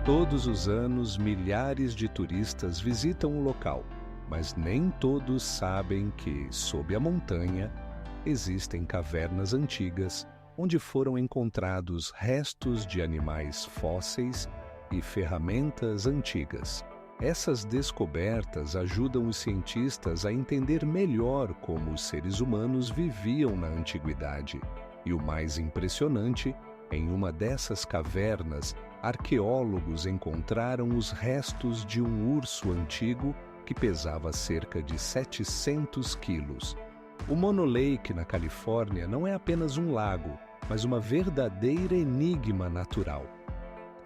Todos os anos, milhares de turistas visitam o local, mas nem todos sabem que, sob a montanha, existem cavernas antigas onde foram encontrados restos de animais fósseis e ferramentas antigas. Essas descobertas ajudam os cientistas a entender melhor como os seres humanos viviam na antiguidade. E o mais impressionante, em uma dessas cavernas, arqueólogos encontraram os restos de um urso antigo que pesava cerca de 700 quilos. O Mono Lake, na Califórnia, não é apenas um lago, mas uma verdadeira enigma natural.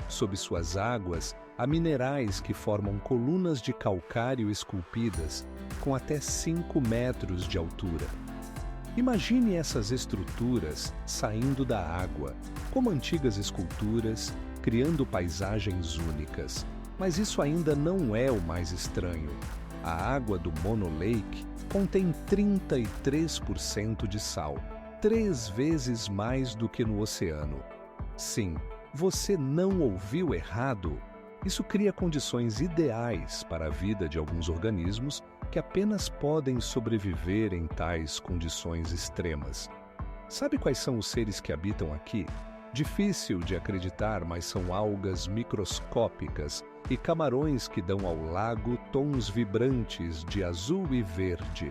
Sob suas águas, há minerais que formam colunas de calcário esculpidas com até 5 metros de altura. Imagine essas estruturas saindo da água, como antigas esculturas, criando paisagens únicas. Mas isso ainda não é o mais estranho. A água do Mono Lake contém 33% de sal, 3 vezes mais do que no oceano. Sim, você não ouviu errado. Isso cria condições ideais para a vida de alguns organismos que apenas podem sobreviver em tais condições extremas. Sabe quais são os seres que habitam aqui? Difícil de acreditar, mas são algas microscópicas e camarões que dão ao lago tons vibrantes de azul e verde.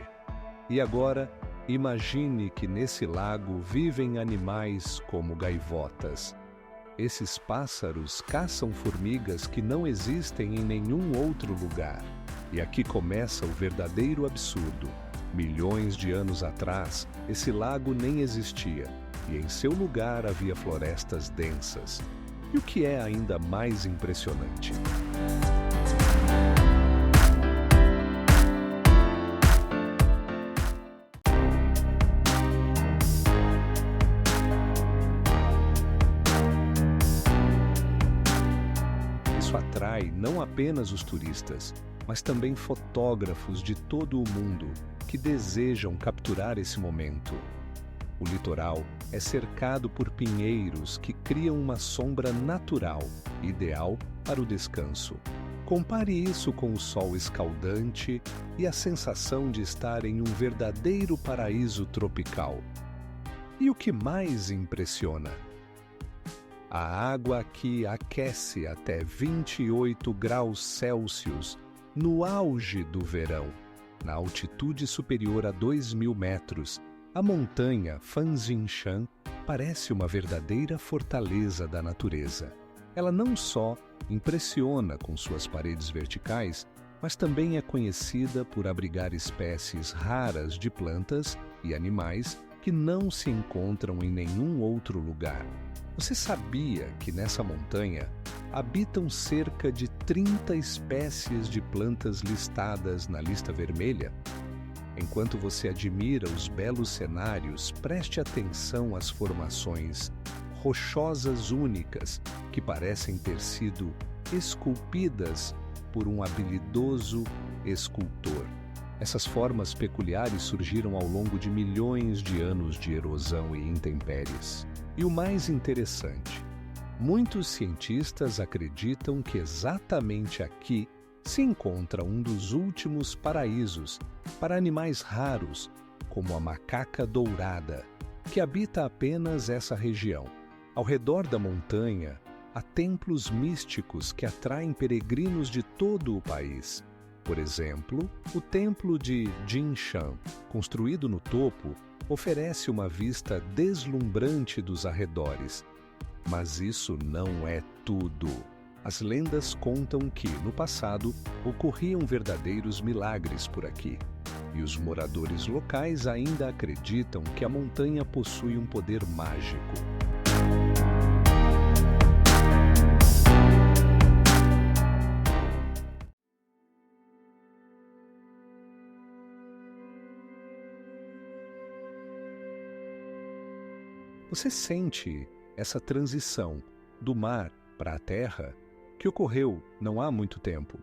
E agora, imagine que nesse lago vivem animais como gaivotas. Esses pássaros caçam formigas que não existem em nenhum outro lugar. E aqui começa o verdadeiro absurdo. Milhões de anos atrás, esse lago nem existia, e em seu lugar havia florestas densas. E o que é ainda mais impressionante? Isso atrai não apenas os turistas, mas também fotógrafos de todo o mundo que desejam capturar esse momento. O litoral é cercado por pinheiros que criam uma sombra natural, ideal para o descanso. Compare isso com o sol escaldante e a sensação de estar em um verdadeiro paraíso tropical. E o que mais impressiona? A água aqui aquece até 28 graus Celsius no auge do verão. Na altitude superior a 2.000 metros, a montanha Fanxinshan parece uma verdadeira fortaleza da natureza. Ela não só impressiona com suas paredes verticais, mas também é conhecida por abrigar espécies raras de plantas e animais que não se encontram em nenhum outro lugar. Você sabia que nessa montanha habitam cerca de 30 espécies de plantas listadas na lista vermelha? Enquanto você admira os belos cenários, preste atenção às formações rochosas únicas que parecem ter sido esculpidas por um habilidoso escultor. Essas formas peculiares surgiram ao longo de milhões de anos de erosão e intempéries. E o mais interessante, muitos cientistas acreditam que exatamente aqui se encontra um dos últimos paraísos para animais raros, como a macaca dourada, que habita apenas essa região. Ao redor da montanha, há templos místicos que atraem peregrinos de todo o país. Por exemplo, o templo de Jinshan, construído no topo, oferece uma vista deslumbrante dos arredores. Mas isso não é tudo. As lendas contam que, no passado, ocorriam verdadeiros milagres por aqui. E os moradores locais ainda acreditam que a montanha possui um poder mágico. Você sente essa transição do mar para a terra que ocorreu não há muito tempo.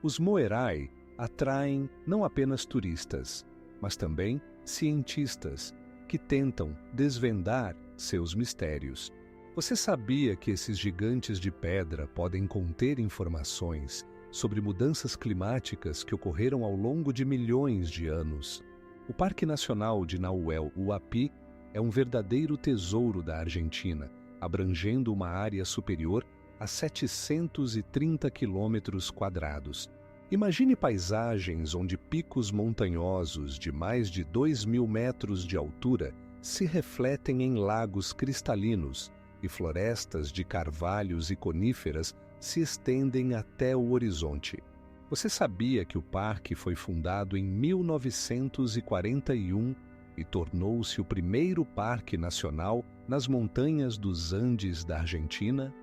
Os Moerai atraem não apenas turistas, mas também cientistas que tentam desvendar seus mistérios. Você sabia que esses gigantes de pedra podem conter informações sobre mudanças climáticas que ocorreram ao longo de milhões de anos? O Parque Nacional de Nahuel Huapi é um verdadeiro tesouro da Argentina, abrangendo uma área superior a 730 quilômetros quadrados. Imagine paisagens onde picos montanhosos de mais de 2.000 metros de altura se refletem em lagos cristalinos e florestas de carvalhos e coníferas se estendem até o horizonte. Você sabia que o parque foi fundado em 1941 e tornou-se o primeiro parque nacional nas montanhas dos Andes da Argentina?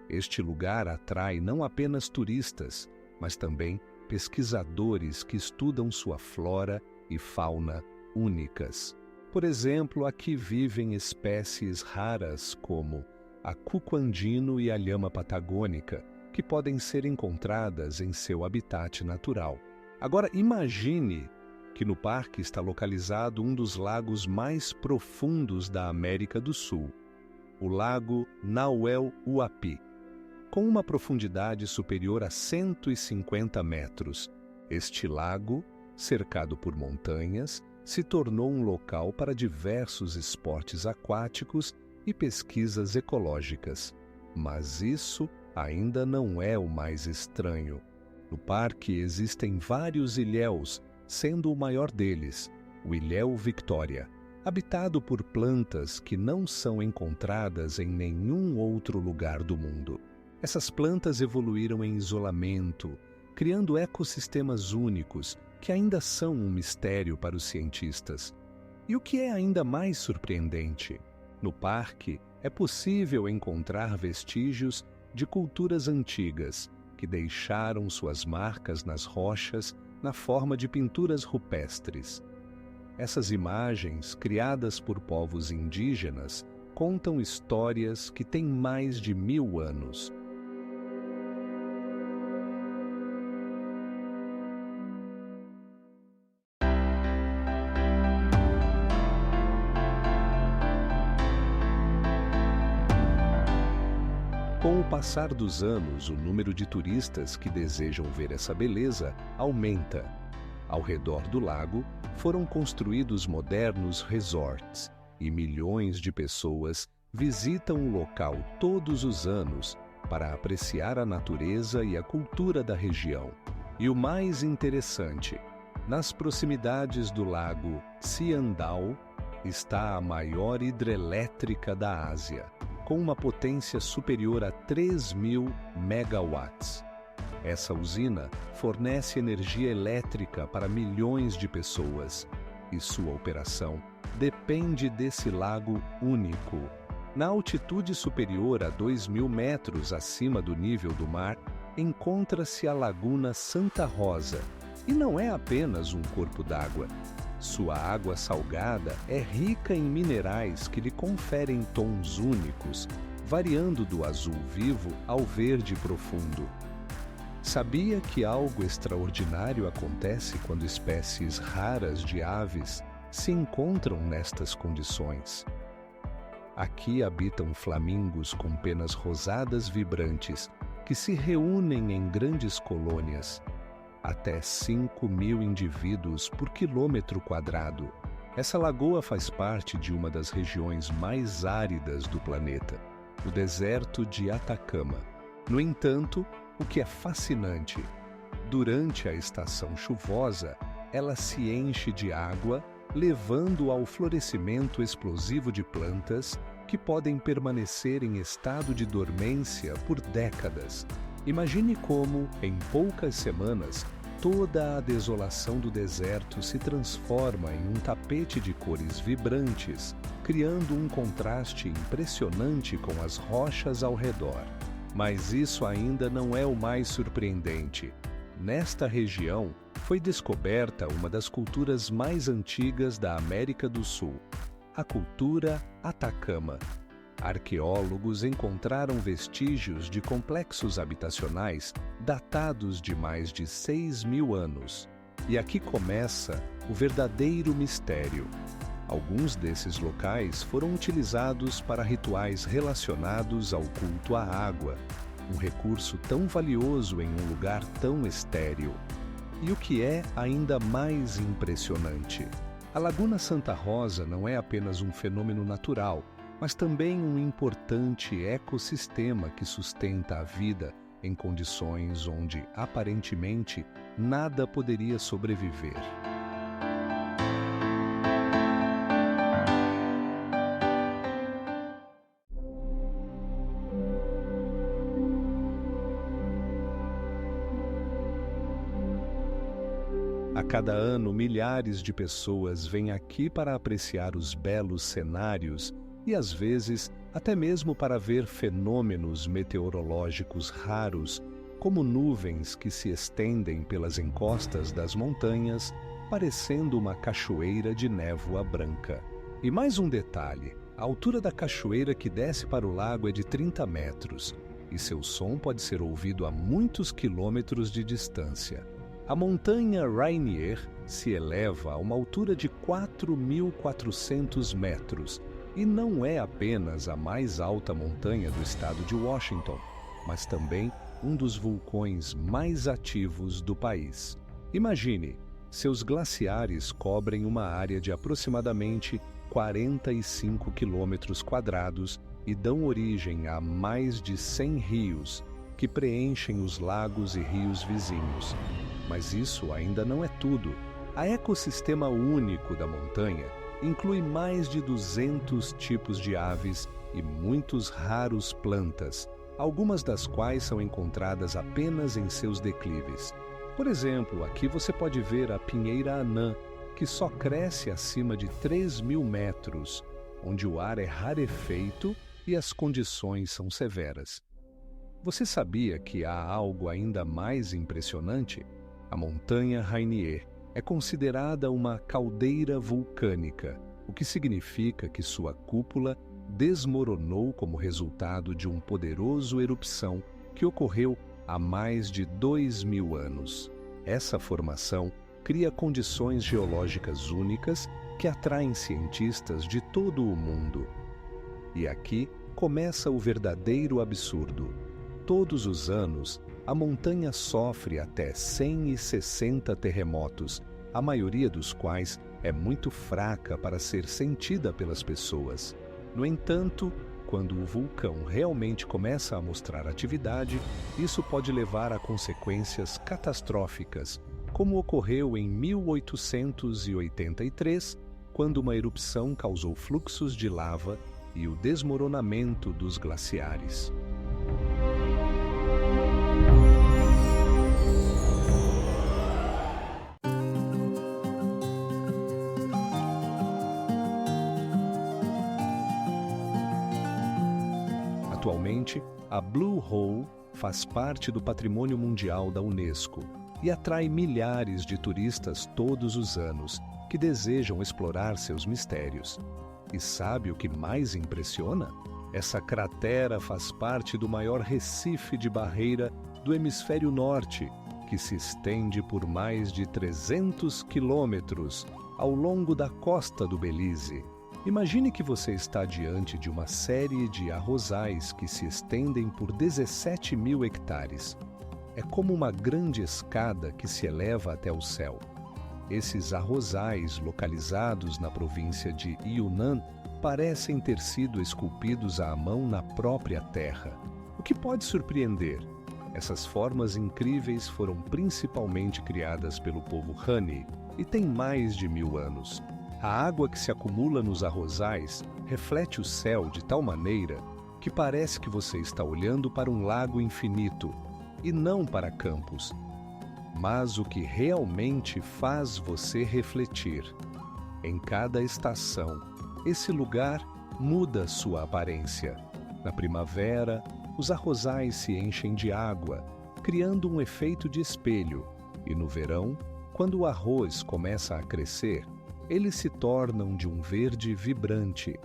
Este lugar atrai não apenas turistas, mas também pesquisadores que estudam sua flora e fauna únicas. Por exemplo, aqui vivem espécies raras como a cuco andino e a lhama patagônica, que podem ser encontradas em seu habitat natural. Agora, imagine que no parque está localizado um dos lagos mais profundos da América do Sul, o Lago Nahuel Huapi. Com uma profundidade superior a 150 metros, este lago, cercado por montanhas, se tornou um local para diversos esportes aquáticos e pesquisas ecológicas. Mas isso ainda não é o mais estranho. No parque existem vários ilhéus, sendo o maior deles, o Ilhéu Victoria, habitado por plantas que não são encontradas em nenhum outro lugar do mundo. Essas plantas evoluíram em isolamento, criando ecossistemas únicos que ainda são um mistério para os cientistas. E o que é ainda mais surpreendente, no parque é possível encontrar vestígios de culturas antigas que deixaram suas marcas nas rochas na forma de pinturas rupestres. Essas imagens, criadas por povos indígenas, contam histórias que têm mais de 1000 anos. Com o passar dos anos, o número de turistas que desejam ver essa beleza aumenta. Ao redor do lago, foram construídos modernos resorts e milhões de pessoas visitam o local todos os anos para apreciar a natureza e a cultura da região. E o mais interessante, nas proximidades do lago Xiandao está a maior hidrelétrica da Ásia, com uma potência superior a 3.000 megawatts. Essa usina fornece energia elétrica para milhões de pessoas e sua operação depende desse lago único. Na altitude superior a 2.000 metros acima do nível do mar, encontra-se a Laguna Santa Rosa, e não é apenas um corpo d'água. Sua água salgada é rica em minerais que lhe conferem tons únicos, variando do azul vivo ao verde profundo. Sabia que algo extraordinário acontece quando espécies raras de aves se encontram nestas condições? Aqui habitam flamingos com penas rosadas vibrantes que se reúnem em grandes colônias. Até 5.000 indivíduos por quilômetro quadrado. Essa lagoa faz parte de uma das regiões mais áridas do planeta, o deserto de Atacama. No entanto, o que é fascinante, durante a estação chuvosa, ela se enche de água, levando ao florescimento explosivo de plantas que podem permanecer em estado de dormência por décadas. Imagine como, em poucas semanas, toda a desolação do deserto se transforma em um tapete de cores vibrantes, criando um contraste impressionante com as rochas ao redor. Mas isso ainda não é o mais surpreendente. Nesta região, foi descoberta uma das culturas mais antigas da América do Sul, a cultura Atacama. Arqueólogos encontraram vestígios de complexos habitacionais datados de mais de 6.000 anos. E aqui começa o verdadeiro mistério. Alguns desses locais foram utilizados para rituais relacionados ao culto à água, um recurso tão valioso em um lugar tão estéril. E o que é ainda mais impressionante, a Laguna Santa Rosa não é apenas um fenômeno natural, mas também um importante ecossistema que sustenta a vida em condições onde, aparentemente, nada poderia sobreviver. A cada ano, milhares de pessoas vêm aqui para apreciar os belos cenários e, às vezes, até mesmo para ver fenômenos meteorológicos raros, como nuvens que se estendem pelas encostas das montanhas, parecendo uma cachoeira de névoa branca. E mais um detalhe: a altura da cachoeira que desce para o lago é de 30 metros, e seu som pode ser ouvido a muitos quilômetros de distância. A montanha Rainier se eleva a uma altura de 4.400 metros e não é apenas a mais alta montanha do estado de Washington, mas também um dos vulcões mais ativos do país. Imagine, seus glaciares cobrem uma área de aproximadamente 45 quilômetros quadrados e dão origem a mais de 100 rios, que preenchem os lagos e rios vizinhos. Mas isso ainda não é tudo. A ecossistema único da montanha inclui mais de 200 tipos de aves e muitos raros plantas, algumas das quais são encontradas apenas em seus declives. Por exemplo, aqui você pode ver a pinheira anã, que só cresce acima de 3.000 metros, onde o ar é rarefeito e as condições são severas. Você sabia que há algo ainda mais impressionante? A montanha Rainier é considerada uma caldeira vulcânica, o que significa que sua cúpula desmoronou como resultado de uma poderosa erupção que ocorreu há mais de 2.000 anos. Essa formação cria condições geológicas únicas que atraem cientistas de todo o mundo. E aqui começa o verdadeiro absurdo. Todos os anos, a montanha sofre até 160 terremotos, a maioria dos quais é muito fraca para ser sentida pelas pessoas. No entanto, quando o vulcão realmente começa a mostrar atividade, isso pode levar a consequências catastróficas, como ocorreu em 1883, quando uma erupção causou fluxos de lava e o desmoronamento dos glaciares. Atualmente, a Blue Hole faz parte do Patrimônio Mundial da Unesco e atrai milhares de turistas todos os anos que desejam explorar seus mistérios. E sabe o que mais impressiona? Essa cratera faz parte do maior recife de barreira do hemisfério norte, que se estende por mais de 300 quilômetros ao longo da costa do Belize. Imagine que você está diante de uma série de arrozais que se estendem por 17.000 hectares. É como uma grande escada que se eleva até o céu. Esses arrozais, localizados na província de Yunnan, parecem ter sido esculpidos à mão na própria terra. O que pode surpreender? Essas formas incríveis foram principalmente criadas pelo povo Hani e têm mais de 1.000 anos. A água que se acumula nos arrozais reflete o céu de tal maneira que parece que você está olhando para um lago infinito e não para campos. Mas o que realmente faz você refletir? Em cada estação, esse lugar muda sua aparência. Na primavera, os arrozais se enchem de água, criando um efeito de espelho, e no verão, quando o arroz começa a crescer, eles se tornam de um verde vibrante.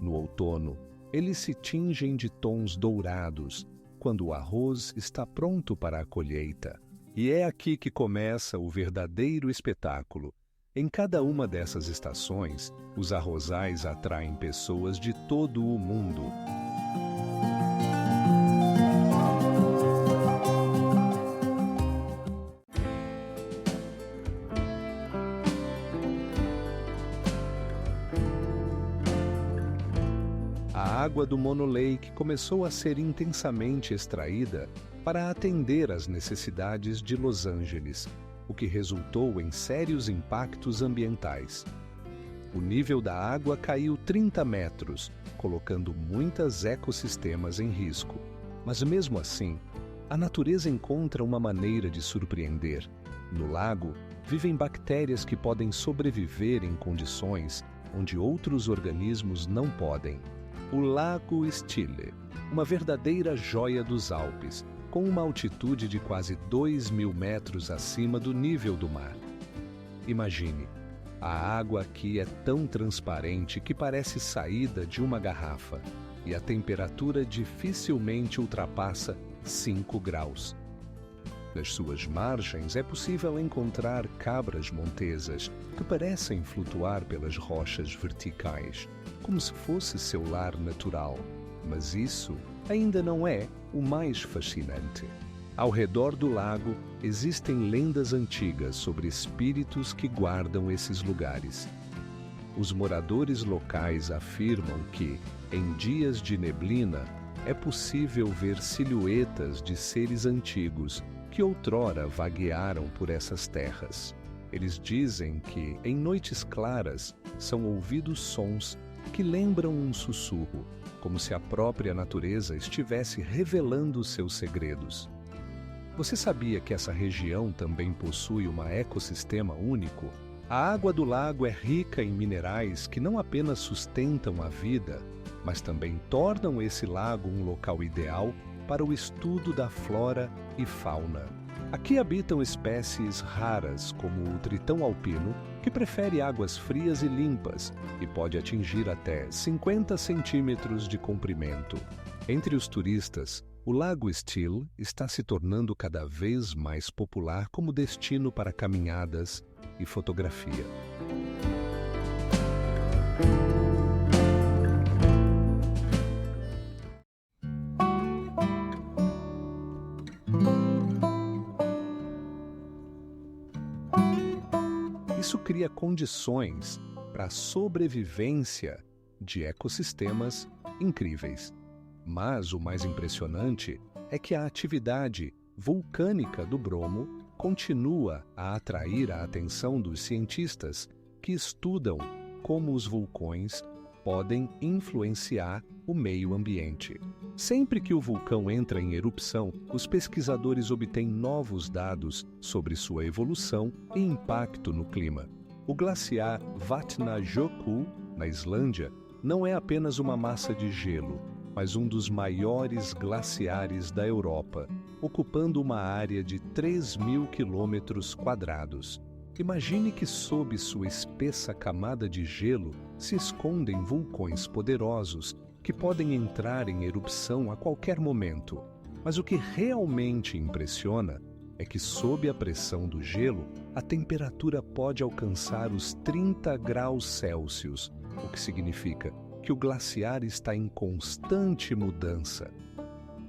No outono, eles se tingem de tons dourados, quando o arroz está pronto para a colheita. E é aqui que começa o verdadeiro espetáculo. Em cada uma dessas estações, os arrozais atraem pessoas de todo o mundo. A água do Mono Lake começou a ser intensamente extraída para atender às necessidades de Los Angeles, o que resultou em sérios impactos ambientais. O nível da água caiu 30 metros, colocando muitos ecossistemas em risco. Mas mesmo assim, a natureza encontra uma maneira de surpreender. No lago, vivem bactérias que podem sobreviver em condições onde outros organismos não podem. O Lago Stille, uma verdadeira joia dos Alpes, com uma altitude de quase 2.000 metros acima do nível do mar. Imagine, a água aqui é tão transparente que parece saída de uma garrafa, e a temperatura dificilmente ultrapassa 5 graus. Nas suas margens é possível encontrar cabras montesas que parecem flutuar pelas rochas verticais, como se fosse seu lar natural. Mas isso ainda não é o mais fascinante. Ao redor do lago existem lendas antigas sobre espíritos que guardam esses lugares. Os moradores locais afirmam que, em dias de neblina, é possível ver silhuetas de seres antigos que outrora vaguearam por essas terras. Eles dizem que, em noites claras, são ouvidos sons que lembram um sussurro, como se a própria natureza estivesse revelando seus segredos. Você sabia que essa região também possui um ecossistema único? A água do lago é rica em minerais que não apenas sustentam a vida, mas também tornam esse lago um local ideal para o estudo da flora e fauna. Aqui habitam espécies raras, como o tritão alpino, que prefere águas frias e limpas e pode atingir até 50 centímetros de comprimento. Entre os turistas, o Lago Stille está se tornando cada vez mais popular como destino para caminhadas e fotografia. Isso cria condições para a sobrevivência de ecossistemas incríveis. Mas o mais impressionante é que a atividade vulcânica do Bromo continua a atrair a atenção dos cientistas que estudam como os vulcões podem influenciar o meio ambiente. Sempre que o vulcão entra em erupção, os pesquisadores obtêm novos dados sobre sua evolução e impacto no clima. O glaciar Vatnajökull, na Islândia, não é apenas uma massa de gelo, mas um dos maiores glaciares da Europa, ocupando uma área de 3.000 quilômetros quadrados. Imagine que sob sua espessa camada de gelo se escondem vulcões poderosos que podem entrar em erupção a qualquer momento. Mas o que realmente impressiona é que, sob a pressão do gelo, a temperatura pode alcançar os 30 graus Celsius, o que significa que o glaciar está em constante mudança.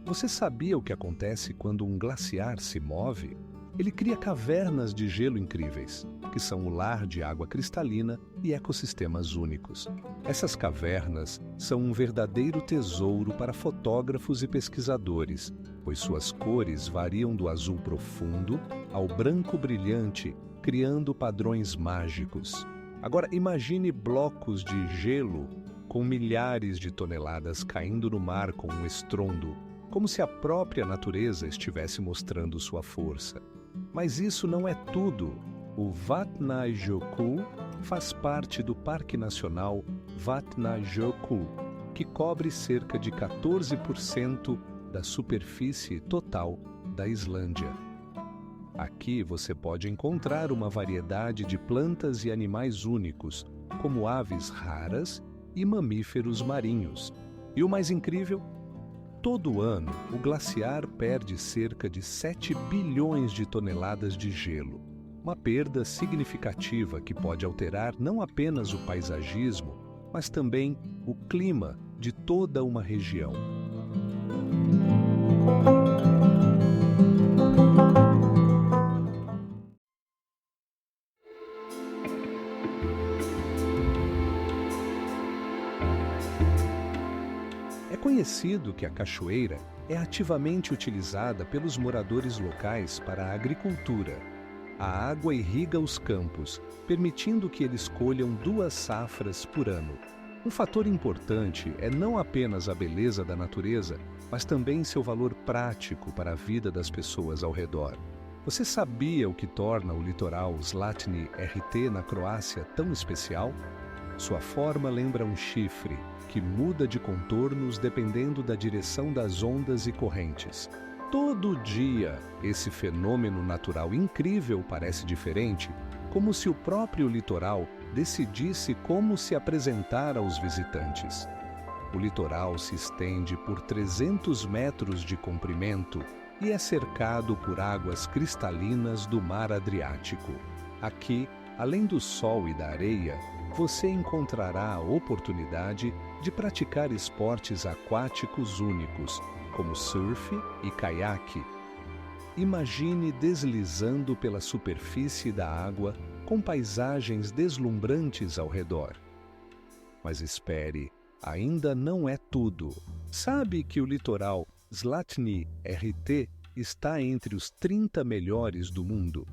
Você sabia o que acontece quando um glaciar se move? Ele cria cavernas de gelo incríveis, que são o lar de água cristalina e ecossistemas únicos. Essas cavernas são um verdadeiro tesouro para fotógrafos e pesquisadores, pois suas cores variam do azul profundo ao branco brilhante, criando padrões mágicos. Agora imagine blocos de gelo com milhares de toneladas caindo no mar com um estrondo, como se a própria natureza estivesse mostrando sua força. Mas isso não é tudo. O Vatnajökull faz parte do Parque Nacional Vatnajökull, que cobre cerca de 14% da superfície total da Islândia. Aqui você pode encontrar uma variedade de plantas e animais únicos, como aves raras e mamíferos marinhos. E o mais incrível? Todo ano, o glaciar perde cerca de 7 bilhões de toneladas de gelo. Uma perda significativa que pode alterar não apenas o paisagismo, mas também o clima de toda uma região. É conhecido que a cachoeira é ativamente utilizada pelos moradores locais para a agricultura. A água irriga os campos, permitindo que eles colham 2 safras por ano. Um fator importante é não apenas a beleza da natureza, mas também seu valor prático para a vida das pessoas ao redor. Você sabia o que torna o litoral Zlatni RT na Croácia tão especial? Sua forma lembra um chifre, que muda de contornos dependendo da direção das ondas e correntes. Todo dia, esse fenômeno natural incrível parece diferente, como se o próprio litoral decidisse como se apresentar aos visitantes. O litoral se estende por 300 metros de comprimento e é cercado por águas cristalinas do Mar Adriático. Aqui, além do sol e da areia, você encontrará a oportunidade de praticar esportes aquáticos únicos, como surf e caiaque. Imagine deslizando pela superfície da água com paisagens deslumbrantes ao redor. Mas espere, ainda não é tudo. Sabe que o litoral Zlatni RT está entre os 30 melhores do mundo?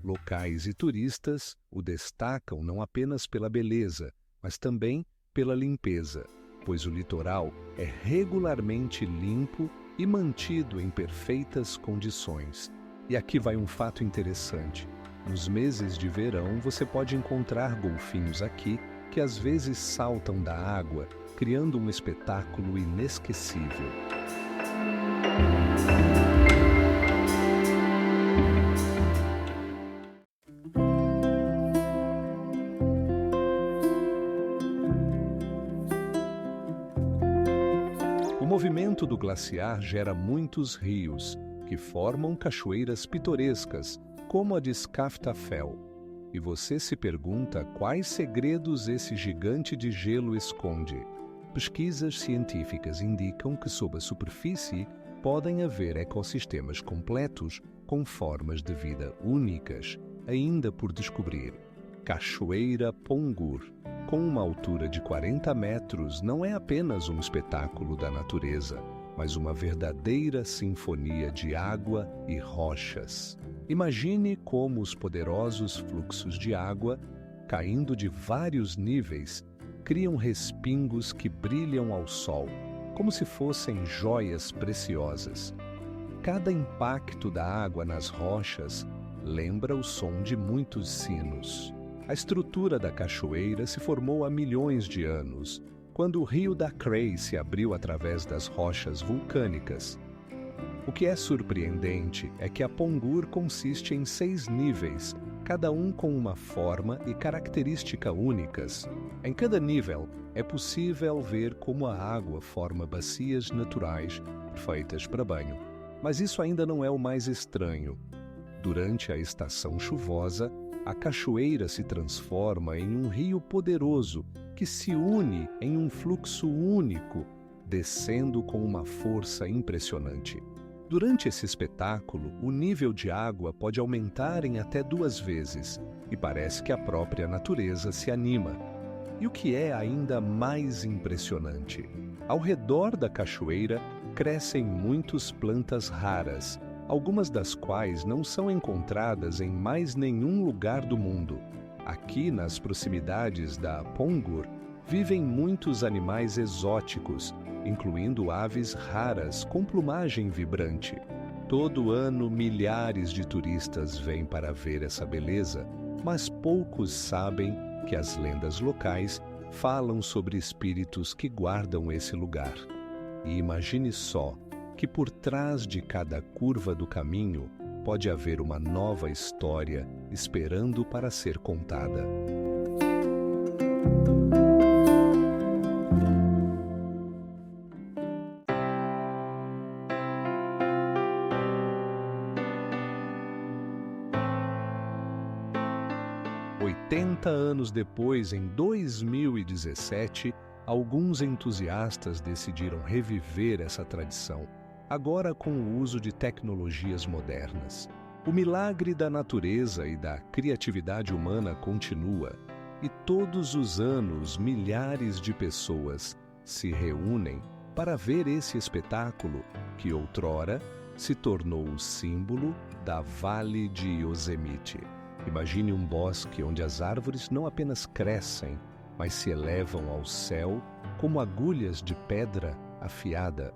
Locais e turistas o destacam não apenas pela beleza, mas também pela limpeza, pois o litoral é regularmente limpo e mantido em perfeitas condições. E aqui vai um fato interessante. Nos meses de verão você pode encontrar golfinhos aqui que às vezes saltam da água, criando um espetáculo inesquecível. O movimento do glaciar gera muitos rios, que formam cachoeiras pitorescas, como a de Skaftafell. E você se pergunta quais segredos esse gigante de gelo esconde. Pesquisas científicas indicam que sob a superfície podem haver ecossistemas completos com formas de vida únicas, ainda por descobrir. Cachoeira Pongur, com uma altura de 40 metros, não é apenas um espetáculo da natureza, mas uma verdadeira sinfonia de água e rochas. Imagine como os poderosos fluxos de água, caindo de vários níveis, criam respingos que brilham ao sol, como se fossem joias preciosas. Cada impacto da água nas rochas lembra o som de muitos sinos. A estrutura da cachoeira se formou há milhões de anos, quando o rio da Krai se abriu através das rochas vulcânicas. O que é surpreendente é que a Pongur consiste em 6 níveis, cada um com uma forma e característica únicas. Em cada nível, é possível ver como a água forma bacias naturais, perfeitas para banho. Mas isso ainda não é o mais estranho. Durante a estação chuvosa, a cachoeira se transforma em um rio poderoso que se une em um fluxo único, descendo com uma força impressionante. Durante esse espetáculo, o nível de água pode aumentar em até 2 vezes, e parece que a própria natureza se anima. E o que é ainda mais impressionante? Ao redor da cachoeira crescem muitas plantas raras, algumas das quais não são encontradas em mais nenhum lugar do mundo. Aqui, nas proximidades da Pongur, vivem muitos animais exóticos, incluindo aves raras com plumagem vibrante. Todo ano, milhares de turistas vêm para ver essa beleza, mas poucos sabem que as lendas locais falam sobre espíritos que guardam esse lugar. E imagine só que por trás de cada curva do caminho pode haver uma nova história esperando para ser contada. 80 anos depois, em 2017, alguns entusiastas decidiram reviver essa tradição, agora com o uso de tecnologias modernas. O milagre da natureza e da criatividade humana continua, e todos os anos milhares de pessoas se reúnem para ver esse espetáculo que outrora se tornou o símbolo da Vale de Yosemite. Imagine um bosque onde as árvores não apenas crescem, mas se elevam ao céu como agulhas de pedra afiada.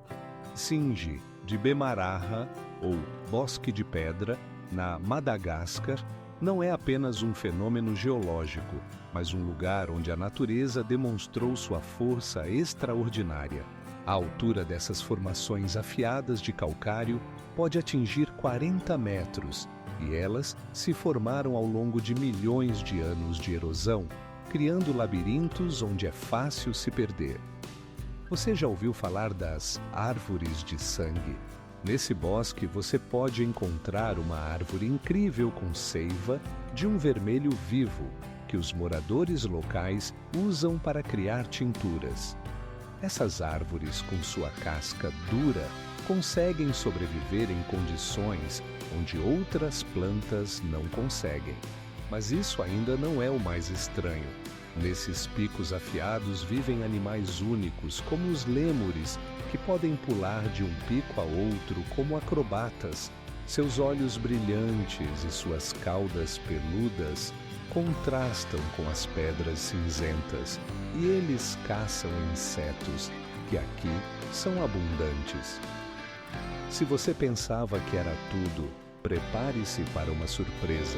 Singe de Bemaraha, ou Bosque de Pedra, na Madagascar, não é apenas um fenômeno geológico, mas um lugar onde a natureza demonstrou sua força extraordinária. A altura dessas formações afiadas de calcário pode atingir 40 metros, e elas se formaram ao longo de milhões de anos de erosão, criando labirintos onde é fácil se perder. Você já ouviu falar das árvores de sangue? Nesse bosque você pode encontrar uma árvore incrível com seiva de um vermelho vivo, que os moradores locais usam para criar tinturas. Essas árvores, com sua casca dura, conseguem sobreviver em condições onde outras plantas não conseguem. Mas isso ainda não é o mais estranho. Nesses picos afiados vivem animais únicos, como os lêmures, que podem pular de um pico a outro como acrobatas. Seus olhos brilhantes e suas caudas peludas contrastam com as pedras cinzentas, e eles caçam insetos, que aqui são abundantes. Se você pensava que era tudo, prepare-se para uma surpresa.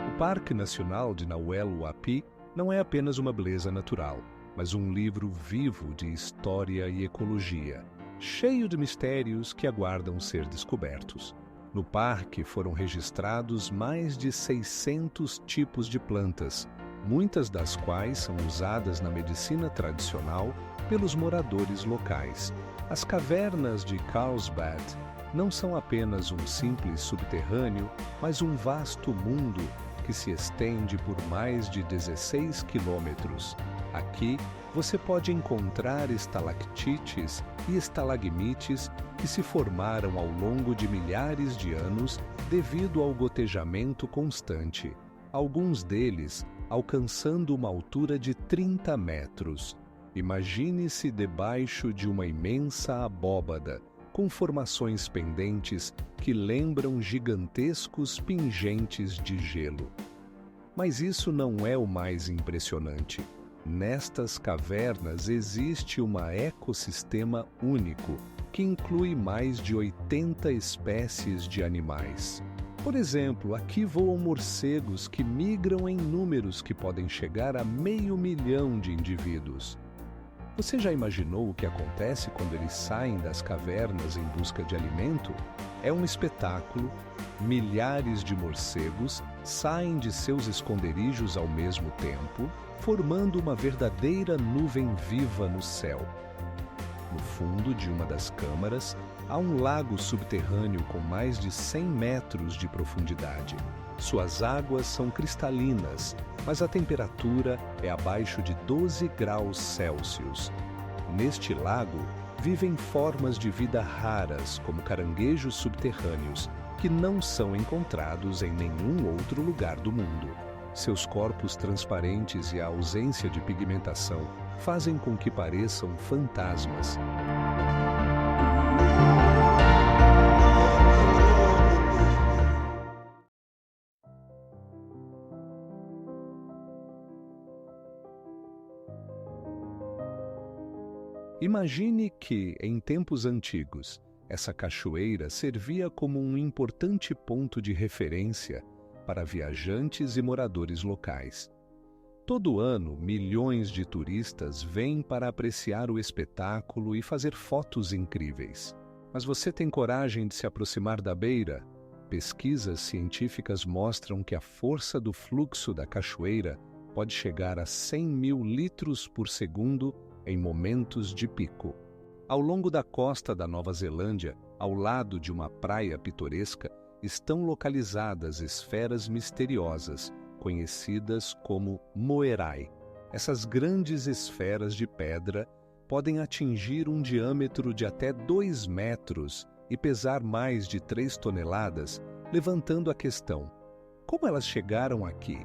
O Parque Nacional de Nahuel Huapi não é apenas uma beleza natural, mas um livro vivo de história e ecologia, cheio de mistérios que aguardam ser descobertos. No parque foram registrados mais de 600 tipos de plantas, muitas das quais são usadas na medicina tradicional pelos moradores locais. As cavernas de Carlsbad não são apenas um simples subterrâneo, mas um vasto mundo que se estende por mais de 16 quilômetros. Aqui você pode encontrar estalactites e estalagmites que se formaram ao longo de milhares de anos devido ao gotejamento constante, alguns deles alcançando uma altura de 30 metros. Imagine-se debaixo de uma imensa abóbada, com formações pendentes que lembram gigantescos pingentes de gelo. Mas isso não é o mais impressionante. Nestas cavernas existe um ecossistema único, que inclui mais de 80 espécies de animais. Por exemplo, aqui voam morcegos que migram em números que podem chegar a 500 mil de indivíduos. Você já imaginou o que acontece quando eles saem das cavernas em busca de alimento? É um espetáculo. Milhares de morcegos saem de seus esconderijos ao mesmo tempo, formando uma verdadeira nuvem viva no céu. No fundo de uma das câmaras, há um lago subterrâneo com mais de 100 metros de profundidade. Suas águas são cristalinas, mas a temperatura é abaixo de 12 graus Celsius. Neste lago, vivem formas de vida raras, como caranguejos subterrâneos, que não são encontrados em nenhum outro lugar do mundo. Seus corpos transparentes e a ausência de pigmentação fazem com que pareçam fantasmas. Imagine que, em tempos antigos, essa cachoeira servia como um importante ponto de referência para viajantes e moradores locais. Todo ano, milhões de turistas vêm para apreciar o espetáculo e fazer fotos incríveis. Mas você tem coragem de se aproximar da beira? Pesquisas científicas mostram que a força do fluxo da cachoeira pode chegar a 100 mil litros por segundo em momentos de pico. Ao longo da costa da Nova Zelândia, ao lado de uma praia pitoresca, estão localizadas esferas misteriosas, conhecidas como moerai. Essas grandes esferas de pedra podem atingir um diâmetro de até 2 metros e pesar mais de 3 toneladas, levantando a questão: como elas chegaram aqui?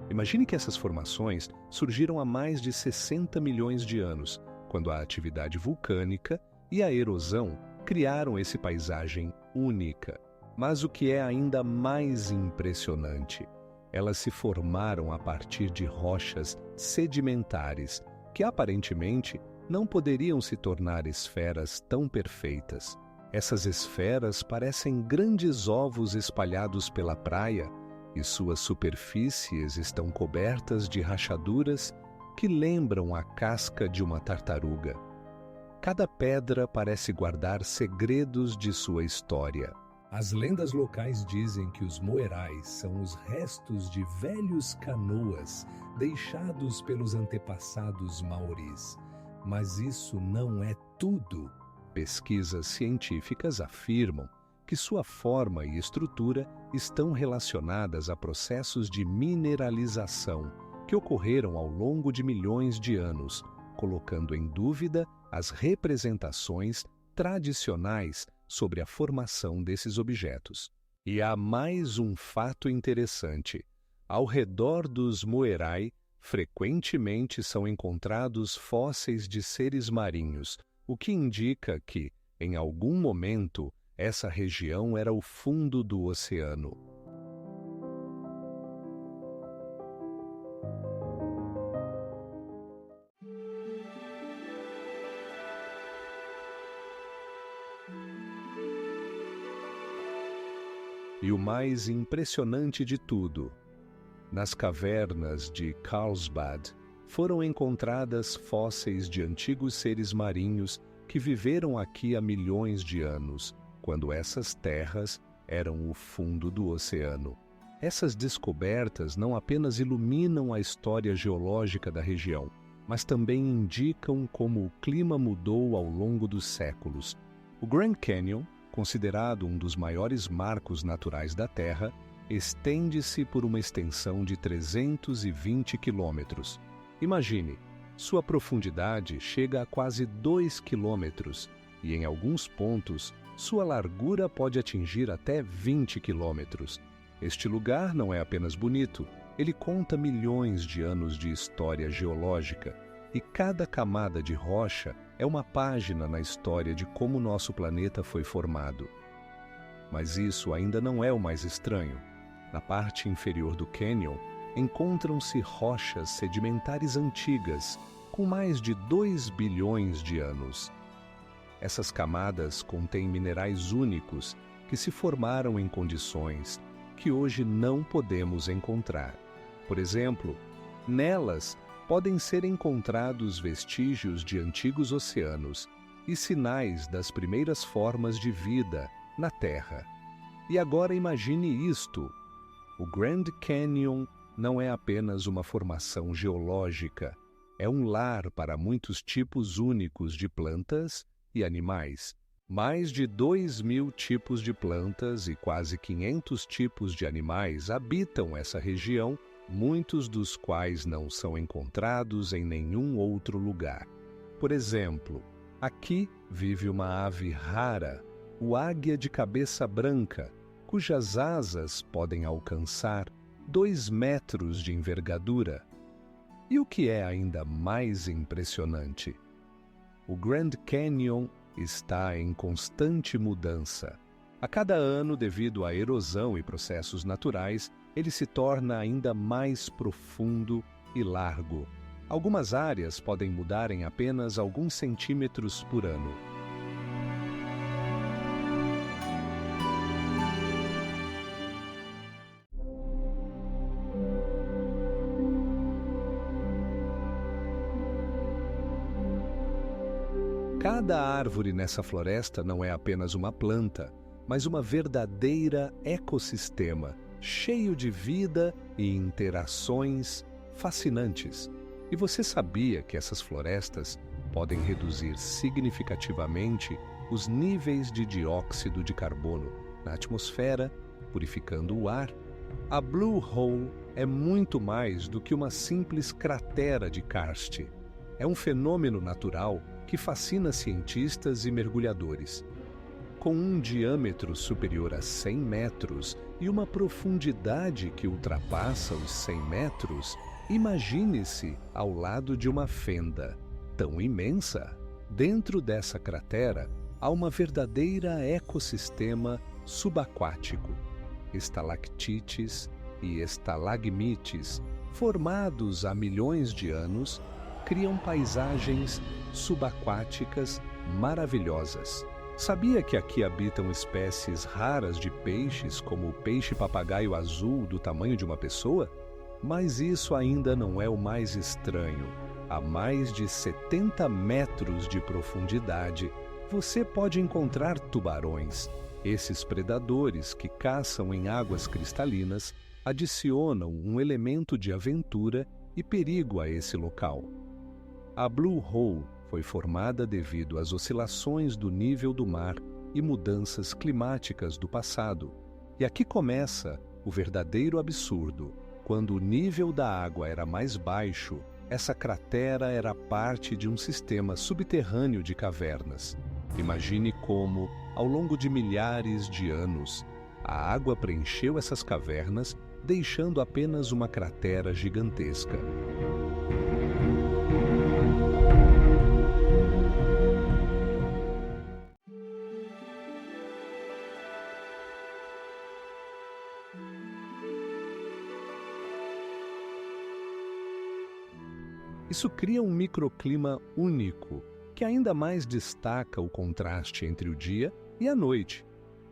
Imagine que essas formações surgiram há mais de 60 milhões de anos, quando a atividade vulcânica e a erosão criaram essa paisagem única. Mas o que é ainda mais impressionante, elas se formaram a partir de rochas sedimentares, que aparentemente não poderiam se tornar esferas tão perfeitas. Essas esferas parecem grandes ovos espalhados pela praia e suas superfícies estão cobertas de rachaduras que lembram a casca de uma tartaruga. Cada pedra parece guardar segredos de sua história. As lendas locais dizem que os moerais são os restos de velhos canoas deixados pelos antepassados maoris. Mas isso não é tudo. Pesquisas científicas afirmam que sua forma e estrutura estão relacionadas a processos de mineralização que ocorreram ao longo de milhões de anos, colocando em dúvida as representações tradicionais sobre a formação desses objetos. E há mais um fato interessante. Ao redor dos moerai, frequentemente são encontrados fósseis de seres marinhos, o que indica que, em algum momento, essa região era o fundo do oceano. E o mais impressionante de tudo, nas cavernas de Carlsbad foram encontradas fósseis de antigos seres marinhos que viveram aqui há milhões de anos, quando essas terras eram o fundo do oceano. Essas descobertas não apenas iluminam a história geológica da região, mas também indicam como o clima mudou ao longo dos séculos. O Grand Canyon, considerado um dos maiores marcos naturais da Terra, estende-se por uma extensão de 320 quilômetros. Imagine, sua profundidade chega a quase 2 quilômetros e, em alguns pontos, sua largura pode atingir até 20 quilômetros. Este lugar não é apenas bonito, ele conta milhões de anos de história geológica e cada camada de rocha é uma página na história de como nosso planeta foi formado. Mas isso ainda não é o mais estranho. Na parte inferior do cânion, encontram-se rochas sedimentares antigas, com mais de 2 bilhões de anos. Essas camadas contêm minerais únicos que se formaram em condições que hoje não podemos encontrar. Por exemplo, nelas podem ser encontrados vestígios de antigos oceanos e sinais das primeiras formas de vida na Terra. E agora imagine isto: o Grand Canyon não é apenas uma formação geológica, é um lar para muitos tipos únicos de plantas e animais. Mais de 2.000 tipos de plantas e quase 500 tipos de animais habitam essa região, muitos dos quais não são encontrados em nenhum outro lugar. Por exemplo, aqui vive uma ave rara, o águia de cabeça branca, cujas asas podem alcançar 2 metros de envergadura. E o que é ainda mais impressionante? O Grand Canyon está em constante mudança. A cada ano, devido à erosão e processos naturais, ele se torna ainda mais profundo e largo. Algumas áreas podem mudar em apenas alguns centímetros por ano. Cada árvore nessa floresta não é apenas uma planta, mas uma verdadeira ecossistema, cheio de vida e interações fascinantes. E você sabia que essas florestas podem reduzir significativamente os níveis de dióxido de carbono na atmosfera, purificando o ar? A Blue Hole é muito mais do que uma simples cratera de karst. É um fenômeno natural que fascina cientistas e mergulhadores. Com um diâmetro superior a 100 metros e uma profundidade que ultrapassa os 100 metros, imagine-se ao lado de uma fenda tão imensa. Dentro dessa cratera há uma verdadeira ecossistema subaquático. Estalactites e estalagmites, formados há milhões de anos, criam paisagens subaquáticas maravilhosas. Sabia que aqui habitam espécies raras de peixes, como o peixe-papagaio azul do tamanho de uma pessoa? Mas isso ainda não é o mais estranho. A mais de 70 metros de profundidade, você pode encontrar tubarões. Esses predadores que caçam em águas cristalinas adicionam um elemento de aventura e perigo a esse local. A Blue Hole foi formada devido às oscilações do nível do mar e mudanças climáticas do passado. E aqui começa o verdadeiro absurdo. Quando o nível da água era mais baixo, essa cratera era parte de um sistema subterrâneo de cavernas. Imagine como, ao longo de milhares de anos, a água preencheu essas cavernas, deixando apenas uma cratera gigantesca. Isso cria um microclima único, que ainda mais destaca o contraste entre o dia e a noite.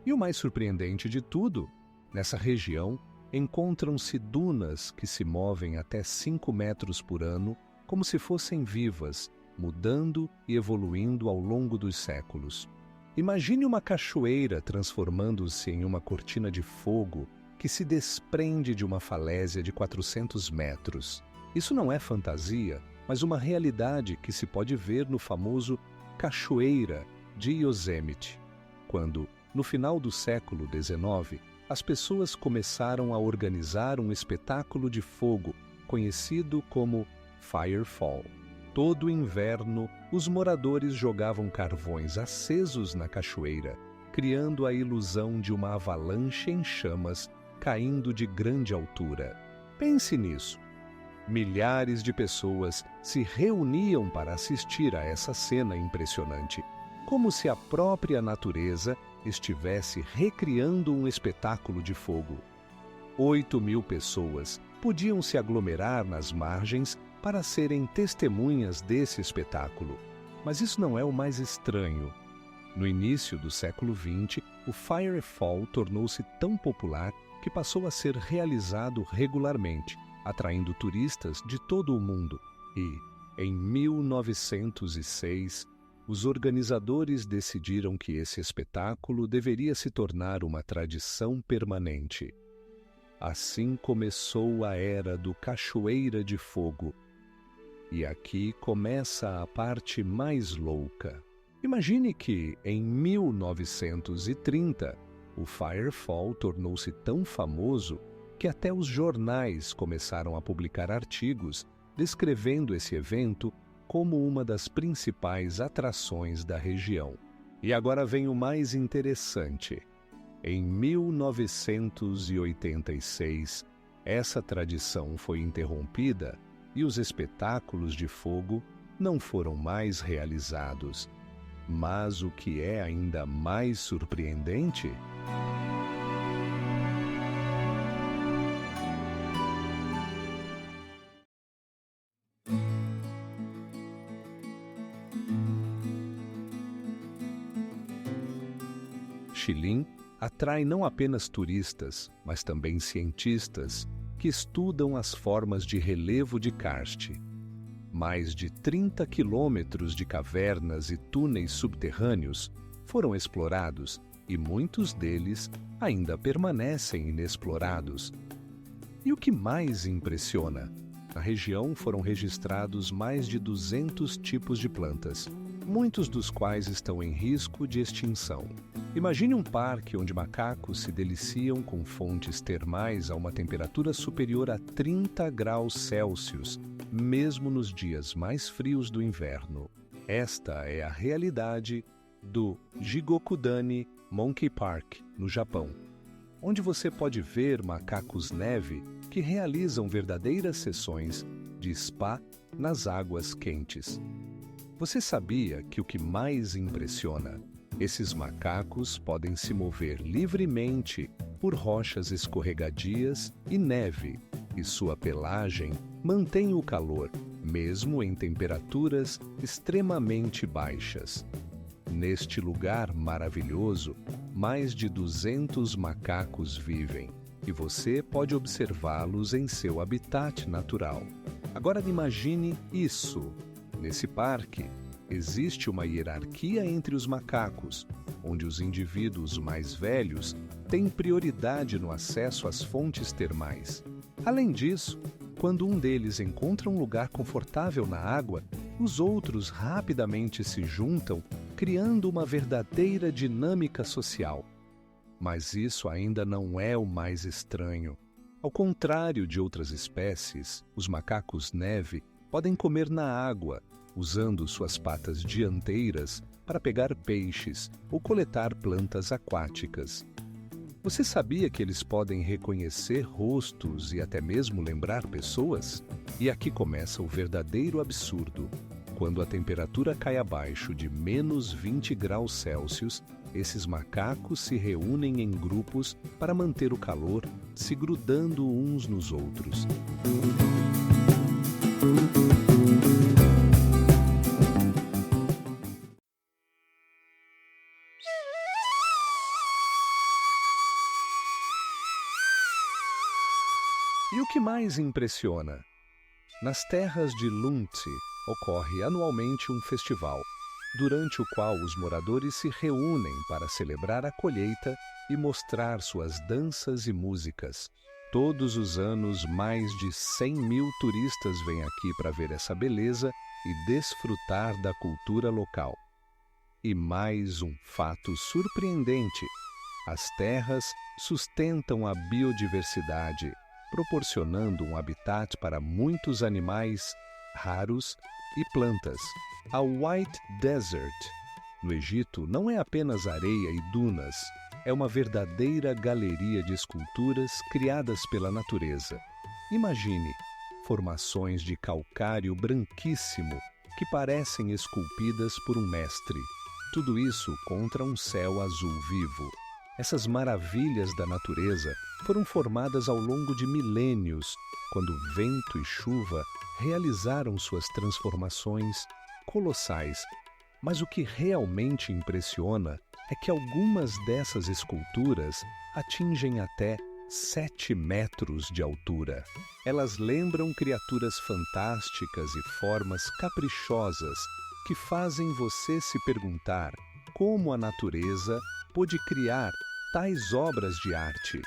E o mais surpreendente de tudo, nessa região encontram-se dunas que se movem até 5 metros por ano, como se fossem vivas, mudando e evoluindo ao longo dos séculos. Imagine uma cachoeira transformando-se em uma cortina de fogo que se desprende de uma falésia de 400 metros. Isso não é fantasia, mas uma realidade que se pode ver no famoso Cachoeira de Yosemite, quando, no final do século XIX, as pessoas começaram a organizar um espetáculo de fogo conhecido como Firefall. Todo inverno, os moradores jogavam carvões acesos na cachoeira, criando a ilusão de uma avalanche em chamas caindo de grande altura. Pense nisso. Milhares de pessoas se reuniam para assistir a essa cena impressionante, como se a própria natureza estivesse recriando um espetáculo de fogo. 8.000 pessoas podiam se aglomerar nas margens para serem testemunhas desse espetáculo. Mas isso não é o mais estranho. No início do século XX, o Firefall tornou-se tão popular que passou a ser realizado regularmente, atraindo turistas de todo o mundo. E, em 1906, os organizadores decidiram que esse espetáculo deveria se tornar uma tradição permanente. Assim começou a era do Cachoeira de Fogo. E aqui começa a parte mais louca. Imagine que, em 1930, o Firefall tornou-se tão famoso que até os jornais começaram a publicar artigos descrevendo esse evento como uma das principais atrações da região. E agora vem o mais interessante. Em 1986, essa tradição foi interrompida e os espetáculos de fogo não foram mais realizados. Mas o que é ainda mais surpreendente? Xilim atrai não apenas turistas, mas também cientistas que estudam as formas de relevo de karst. Mais de 30 quilômetros de cavernas e túneis subterrâneos foram explorados e muitos deles ainda permanecem inexplorados. E o que mais impressiona? na região foram registrados mais de 200 tipos de plantas, muitos dos quais estão em risco de extinção. Imagine um parque onde macacos se deliciam com fontes termais a uma temperatura superior a 30 graus Celsius, mesmo nos dias mais frios do inverno. Esta é a realidade do Jigokudani Monkey Park, no Japão, onde você pode ver macacos neve que realizam verdadeiras sessões de spa nas águas quentes. Você sabia que o que mais impressiona? Esses macacos podem se mover livremente por rochas escorregadias e neve, e sua pelagem mantém o calor, mesmo em temperaturas extremamente baixas. Neste lugar maravilhoso, mais de 200 macacos vivem, e você pode observá-los em seu habitat natural. Agora imagine isso. Nesse parque, existe uma hierarquia entre os macacos, onde os indivíduos mais velhos têm prioridade no acesso às fontes termais. Além disso, quando um deles encontra um lugar confortável na água, os outros rapidamente se juntam, criando uma verdadeira dinâmica social. Mas isso ainda não é o mais estranho. Ao contrário de outras espécies, os macacos neve podem comer na água, usando suas patas dianteiras para pegar peixes ou coletar plantas aquáticas. Você sabia que eles podem reconhecer rostos e até mesmo lembrar pessoas? E aqui começa o verdadeiro absurdo. Quando a temperatura cai abaixo de menos 20 graus Celsius, esses macacos se reúnem em grupos para manter o calor, se grudando uns nos outros. E o que mais impressiona? Nas terras de Lhunti ocorre anualmente um festival, durante o qual os moradores se reúnem para celebrar a colheita e mostrar suas danças e músicas. Todos os anos, mais de 100 mil turistas vêm aqui para ver essa beleza e desfrutar da cultura local. E mais um fato surpreendente: as terras sustentam a biodiversidade, proporcionando um habitat para muitos animais raros e plantas. A White Desert, no Egito, não é apenas areia e dunas, é uma verdadeira galeria de esculturas criadas pela natureza. Imagine formações de calcário branquíssimo que parecem esculpidas por um mestre. Tudo isso contra um céu azul vivo. Essas maravilhas da natureza foram formadas ao longo de milênios, quando vento e chuva realizaram suas transformações colossais. Mas o que realmente impressiona é que algumas dessas esculturas atingem até 7 metros de altura. Elas lembram criaturas fantásticas e formas caprichosas que fazem você se perguntar como a natureza pôde criar tais obras de arte.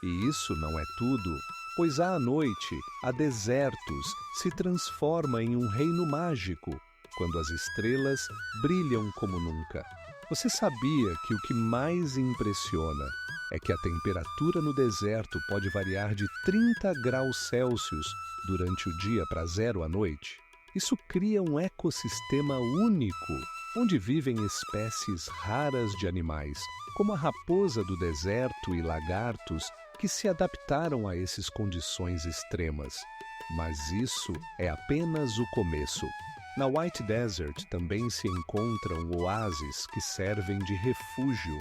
E isso não é tudo, pois à noite, a desertos se transforma em um reino mágico, quando as estrelas brilham como nunca. Você sabia que o que mais impressiona é que a temperatura no deserto pode variar de 30 graus Celsius durante o dia para 0 à noite? Isso cria um ecossistema único, onde vivem espécies raras de animais, como a raposa do deserto e lagartos que se adaptaram a essas condições extremas. Mas isso é apenas o começo. Na White Desert também se encontram oásis que servem de refúgio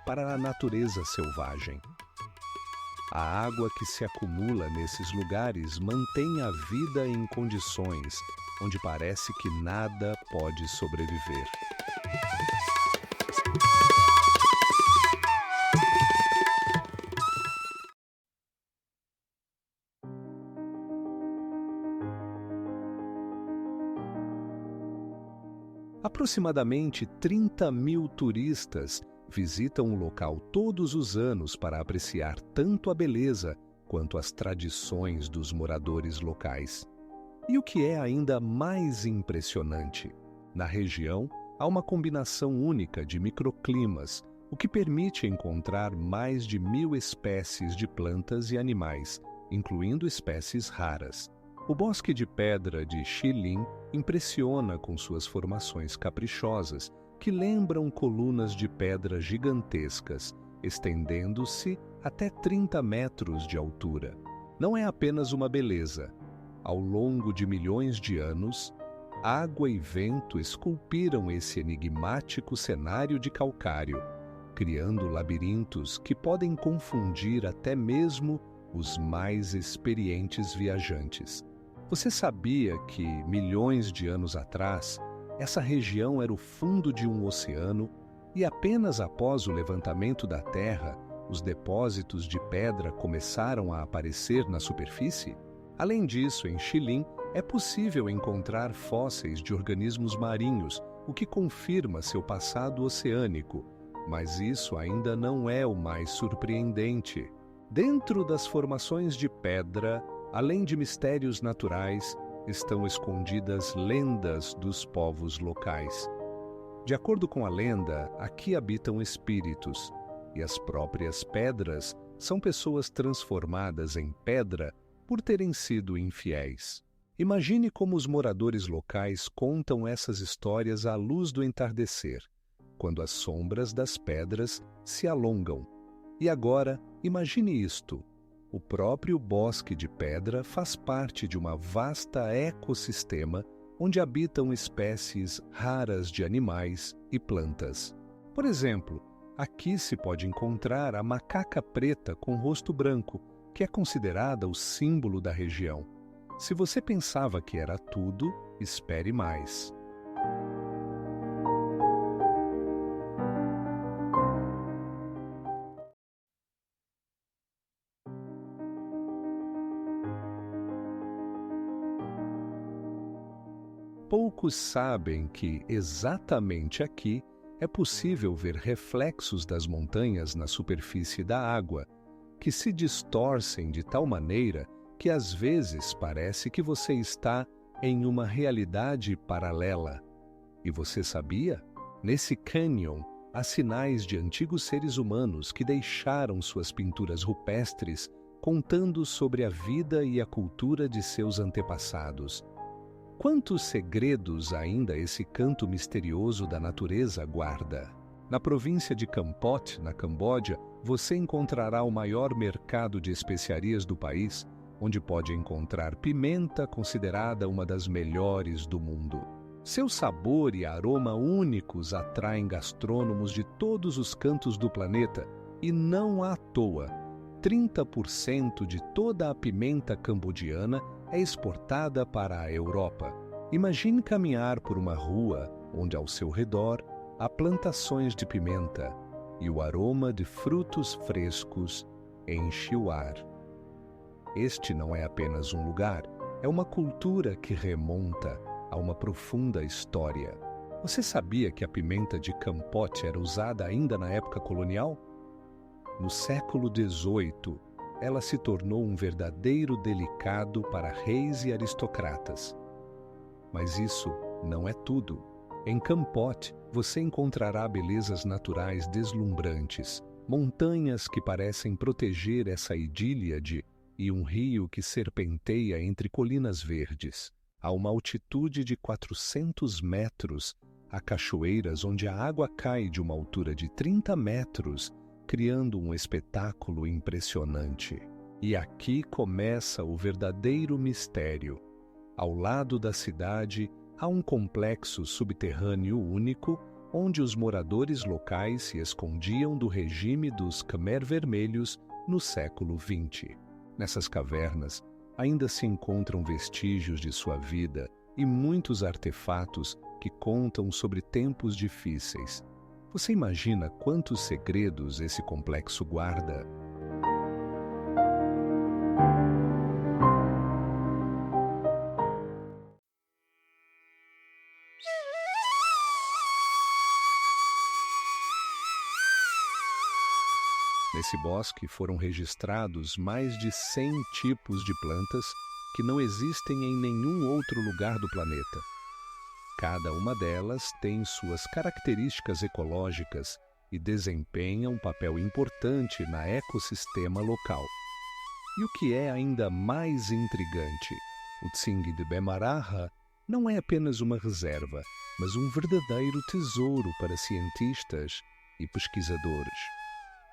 para a natureza selvagem. A água que se acumula nesses lugares mantém a vida em condições onde parece que nada pode sobreviver. Aproximadamente 30 mil turistas visitam o local todos os anos para apreciar tanto a beleza quanto às tradições dos moradores locais. E o que é ainda mais impressionante, na região há uma combinação única de microclimas, o que permite encontrar mais de 1.000 espécies de plantas e animais, incluindo espécies raras. O bosque de pedra de Shilin impressiona com suas formações caprichosas, que lembram colunas de pedra gigantescas, estendendo-se até 30 metros de altura. Não é apenas uma beleza. Ao longo de milhões de anos, água e vento esculpiram esse enigmático cenário de calcário, criando labirintos que podem confundir até mesmo os mais experientes viajantes. Você sabia que, milhões de anos atrás, essa região era o fundo de um oceano e apenas após o levantamento da Terra, os depósitos de pedra começaram a aparecer na superfície? Além disso, em Shilin, é possível encontrar fósseis de organismos marinhos, o que confirma seu passado oceânico. Mas isso ainda não é o mais surpreendente. Dentro das formações de pedra, além de mistérios naturais, estão escondidas lendas dos povos locais. De acordo com a lenda, aqui habitam espíritos, e as próprias pedras são pessoas transformadas em pedra por terem sido infiéis. Imagine como os moradores locais contam essas histórias à luz do entardecer, quando as sombras das pedras se alongam. E agora, imagine isto. O próprio bosque de pedra faz parte de uma vasta ecossistema onde habitam espécies raras de animais e plantas. Por exemplo, aqui se pode encontrar a macaca preta com rosto branco, que é considerada o símbolo da região. Se você pensava que era tudo, espere mais. Poucos sabem que, exatamente aqui, é possível ver reflexos das montanhas na superfície da água, que se distorcem de tal maneira que às vezes parece que você está em uma realidade paralela. E você sabia? Nesse cânion há sinais de antigos seres humanos que deixaram suas pinturas rupestres contando sobre a vida e a cultura de seus antepassados. Quantos segredos ainda esse canto misterioso da natureza guarda? Na província de Kampot, na Camboja, você encontrará o maior mercado de especiarias do país, onde pode encontrar pimenta considerada uma das melhores do mundo. Seu sabor e aroma únicos atraem gastrônomos de todos os cantos do planeta e não à toa. 30% de toda a pimenta cambodiana é exportada para a Europa. Imagine caminhar por uma rua onde ao seu redor há plantações de pimenta e o aroma de frutos frescos enche o ar. Este não é apenas um lugar, é uma cultura que remonta a uma profunda história. Você sabia que a pimenta de Kampot era usada ainda na época colonial? No século XVIII, ela se tornou um verdadeiro delicado para reis e aristocratas. Mas isso não é tudo. Em Kampot, você encontrará belezas naturais deslumbrantes, montanhas que parecem proteger essa idília e um rio que serpenteia entre colinas verdes. A uma altitude de 400 metros, há cachoeiras onde a água cai de uma altura de 30 metros, criando um espetáculo impressionante. E aqui começa o verdadeiro mistério. Ao lado da cidade, há um complexo subterrâneo único, onde os moradores locais se escondiam do regime dos Khmer Vermelhos no século XX. Nessas cavernas, ainda se encontram vestígios de sua vida e muitos artefatos que contam sobre tempos difíceis. Você imagina quantos segredos esse complexo guarda? Nesse bosque foram registrados mais de 100 tipos de plantas que não existem em nenhum outro lugar do planeta. Cada uma delas tem suas características ecológicas e desempenha um papel importante no ecossistema local. E o que é ainda mais intrigante, o Tsingy de Bemaraha não é apenas uma reserva, mas um verdadeiro tesouro para cientistas e pesquisadores.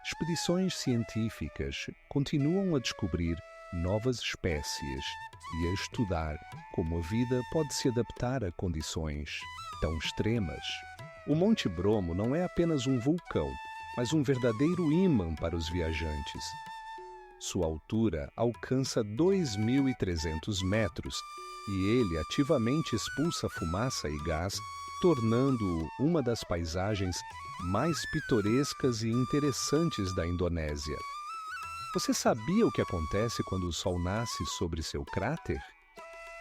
Expedições científicas continuam a descobrir novas espécies e a estudar como a vida pode se adaptar a condições tão extremas. O Monte Bromo não é apenas um vulcão, mas um verdadeiro ímã para os viajantes. Sua altura alcança 2.300 metros e ele ativamente expulsa fumaça e gás, tornando-o uma das paisagens mais pitorescas e interessantes da Indonésia. Você sabia o que acontece quando o Sol nasce sobre seu cráter?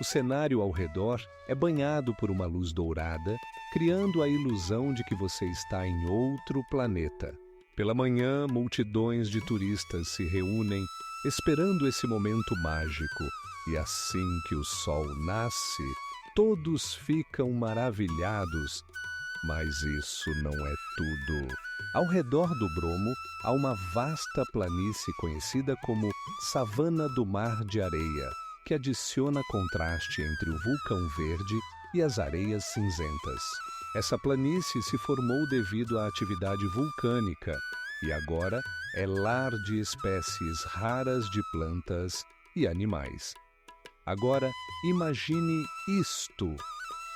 O cenário ao redor é banhado por uma luz dourada, criando a ilusão de que você está em outro planeta. Pela manhã, multidões de turistas se reúnem, esperando esse momento mágico. E assim que o sol nasce, todos ficam maravilhados. Mas isso não é tudo. Ao redor do Bromo, há uma vasta planície conhecida como Savana do Mar de Areia, que adiciona contraste entre o vulcão verde e as areias cinzentas. Essa planície se formou devido à atividade vulcânica e agora é lar de espécies raras de plantas e animais. Agora, imagine isto.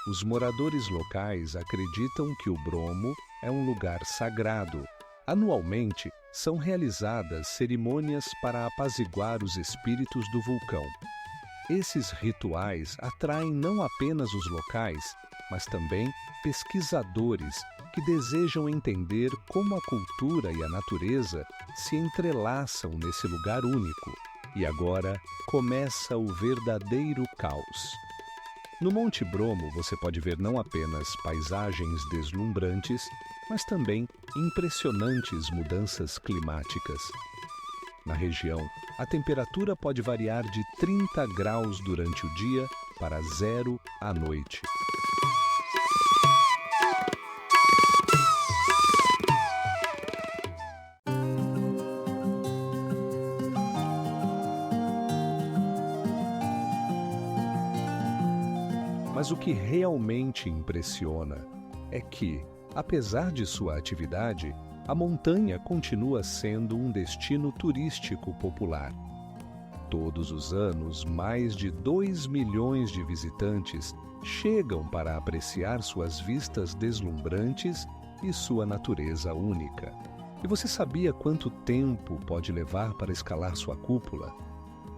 Os moradores locais acreditam que o Bromo é um lugar sagrado. Anualmente, são realizadas cerimônias para apaziguar os espíritos do vulcão. Esses rituais atraem não apenas os locais, mas também pesquisadores que desejam entender como a cultura e a natureza se entrelaçam nesse lugar único. E agora começa o verdadeiro caos. No Monte Bromo você pode ver não apenas paisagens deslumbrantes, mas também impressionantes mudanças climáticas. Na região, a temperatura pode variar de 30 graus durante o dia para 0 à noite. Mas o que realmente impressiona é que, apesar de sua atividade, a montanha continua sendo um destino turístico popular. Todos os anos, mais de 2 milhões de visitantes chegam para apreciar suas vistas deslumbrantes e sua natureza única. E você sabia quanto tempo pode levar para escalar sua cúpula?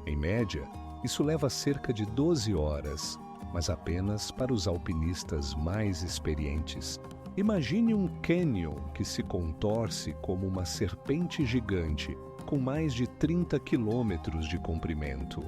Em média, isso leva cerca de 12 horas. Mas apenas para os alpinistas mais experientes. Imagine um cânion que se contorce como uma serpente gigante, com mais de 30 quilômetros de comprimento.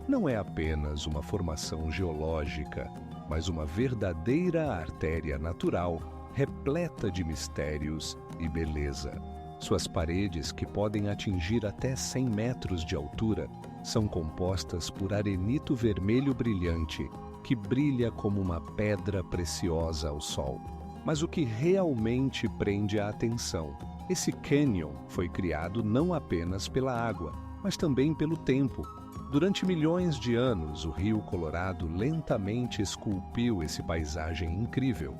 Não é apenas uma formação geológica, mas uma verdadeira artéria natural, repleta de mistérios e beleza. Suas paredes, que podem atingir até 100 metros de altura, são compostas por arenito vermelho brilhante, que brilha como uma pedra preciosa ao sol. Mas o que realmente prende a atenção? Esse cânion foi criado não apenas pela água, mas também pelo tempo. Durante milhões de anos, o rio Colorado lentamente esculpiu essa paisagem incrível.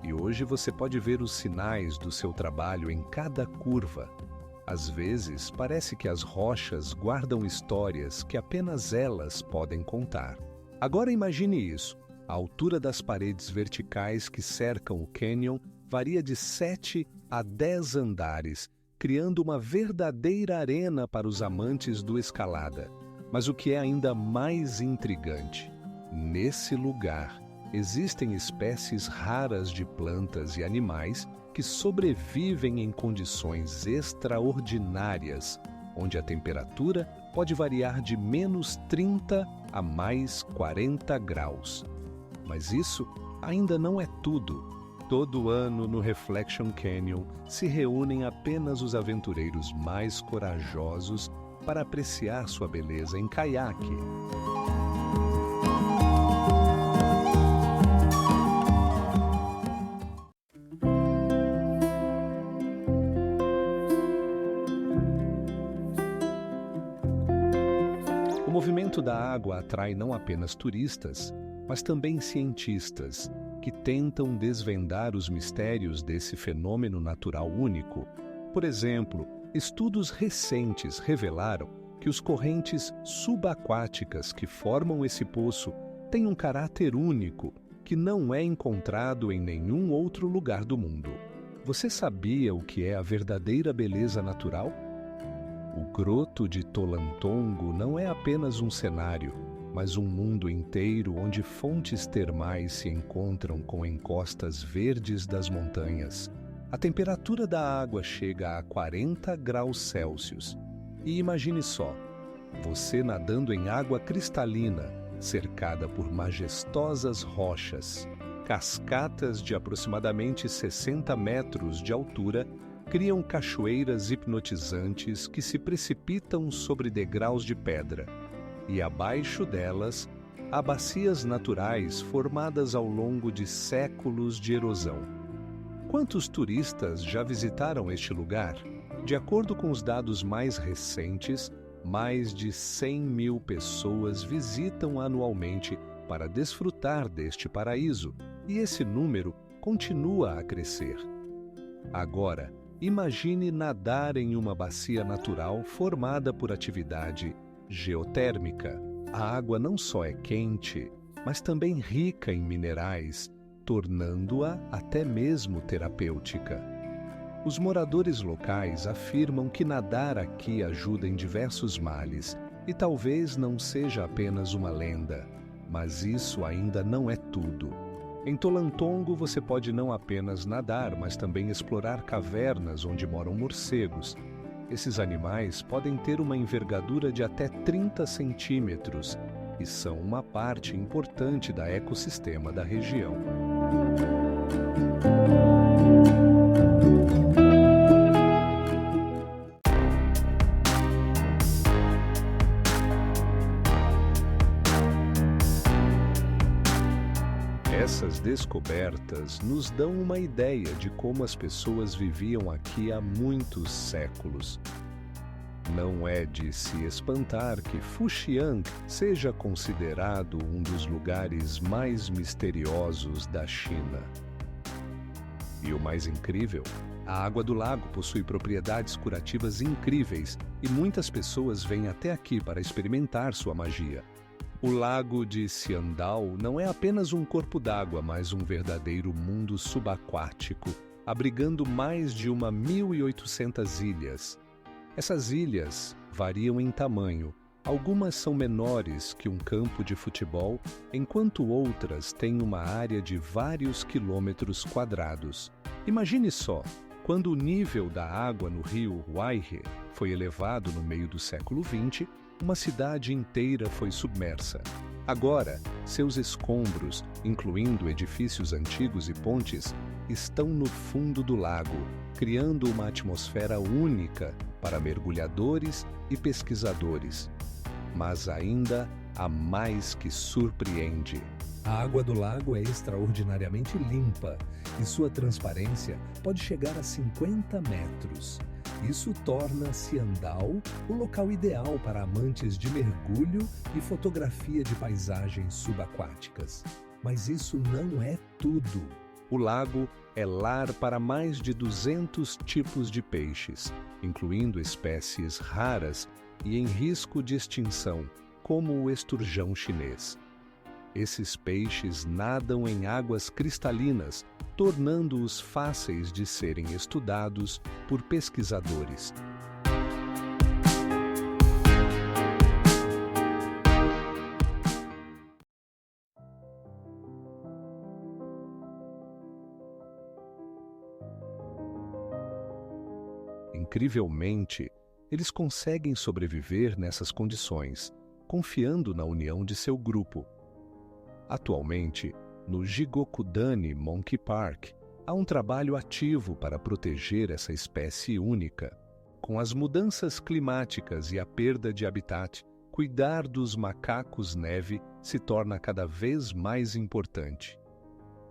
E hoje você pode ver os sinais do seu trabalho em cada curva. Às vezes, parece que as rochas guardam histórias que apenas elas podem contar. Agora imagine isso. A altura das paredes verticais que cercam o cânion varia de 7 a 10 andares, criando uma verdadeira arena para os amantes do escalada. Mas o que é ainda mais intrigante, nesse lugar existem espécies raras de plantas e animais que sobrevivem em condições extraordinárias, onde a temperatura pode variar de menos 30 a mais 40 graus. Mas isso ainda não é tudo. Todo ano, no Reflection Canyon, se reúnem apenas os aventureiros mais corajosos para apreciar sua beleza em caiaque. O movimento da água atrai não apenas turistas, mas também cientistas, que tentam desvendar os mistérios desse fenômeno natural único. Por exemplo, estudos recentes revelaram que os correntes subaquáticas que formam esse poço têm um caráter único que não é encontrado em nenhum outro lugar do mundo. Você sabia o que é a verdadeira beleza natural? O Groto de Tolantongo não é apenas um cenário, mas um mundo inteiro onde fontes termais se encontram com encostas verdes das montanhas. A temperatura da água chega a 40 graus Celsius. E imagine só, você nadando em água cristalina, cercada por majestosas rochas. Cascatas de aproximadamente 60 metros de altura criam cachoeiras hipnotizantes que se precipitam sobre degraus de pedra. E abaixo delas, há bacias naturais formadas ao longo de séculos de erosão. Quantos turistas já visitaram este lugar? De acordo com os dados mais recentes, mais de 100 mil pessoas visitam anualmente para desfrutar deste paraíso, e esse número continua a crescer. Agora, imagine nadar em uma bacia natural formada por atividade geotérmica. A água não só é quente, mas também rica em minerais, tornando-a até mesmo terapêutica. Os moradores locais afirmam que nadar aqui ajuda em diversos males, e talvez não seja apenas uma lenda, mas isso ainda não é tudo. Em Tolantongo você pode não apenas nadar, mas também explorar cavernas onde moram morcegos. Esses animais podem ter uma envergadura de até 30 centímetros e são uma parte importante do ecossistema da região. Essas descobertas nos dão uma ideia de como as pessoas viviam aqui há muitos séculos. Não é de se espantar que Fuxian seja considerado um dos lugares mais misteriosos da China. E o mais incrível, a água do lago possui propriedades curativas incríveis e muitas pessoas vêm até aqui para experimentar sua magia. O lago de Xiandao não é apenas um corpo d'água, mas um verdadeiro mundo subaquático, abrigando mais de 1.800 ilhas. Essas ilhas variam em tamanho. Algumas são menores que um campo de futebol, enquanto outras têm uma área de vários quilômetros quadrados. Imagine só, quando o nível da água no rio Huaihe foi elevado no meio do século XX, uma cidade inteira foi submersa. Agora, seus escombros, incluindo edifícios antigos e pontes, estão no fundo do lago, criando uma atmosfera única para mergulhadores e pesquisadores. Mas ainda há mais que surpreende. A água do lago é extraordinariamente limpa e sua transparência pode chegar a 50 metros. Isso torna Xiandao o local ideal para amantes de mergulho e fotografia de paisagens subaquáticas. Mas isso não é tudo. O lago é lar para mais de 200 tipos de peixes, incluindo espécies raras e em risco de extinção, como o esturjão chinês. Esses peixes nadam em águas cristalinas, tornando-os fáceis de serem estudados por pesquisadores. Incrivelmente, eles conseguem sobreviver nessas condições, confiando na união de seu grupo. Atualmente, no Jigokudani Monkey Park, Há um trabalho ativo para proteger essa espécie única. Com as mudanças climáticas e a perda de habitat, cuidar dos macacos-neve se torna cada vez mais importante.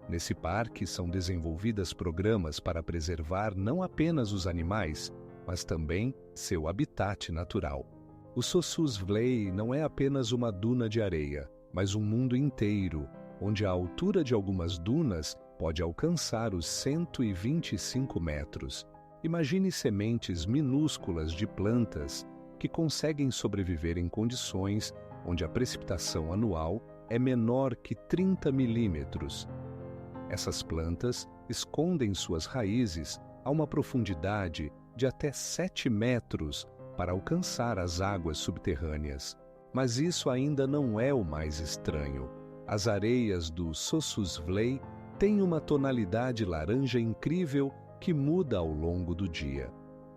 Nesse parque são desenvolvidas programas para preservar não apenas os animais, mas também seu habitat natural. O Sossusvlei não é apenas uma duna de areia, mas um mundo inteiro, onde a altura de algumas dunas pode alcançar os 125 metros. Imagine sementes minúsculas de plantas que conseguem sobreviver em condições onde a precipitação anual é menor que 30 milímetros. Essas plantas escondem suas raízes a uma profundidade de até 7 metros para alcançar as águas subterrâneas. Mas isso ainda não é o mais estranho. As areias do Sossusvlei têm uma tonalidade laranja incrível que muda ao longo do dia.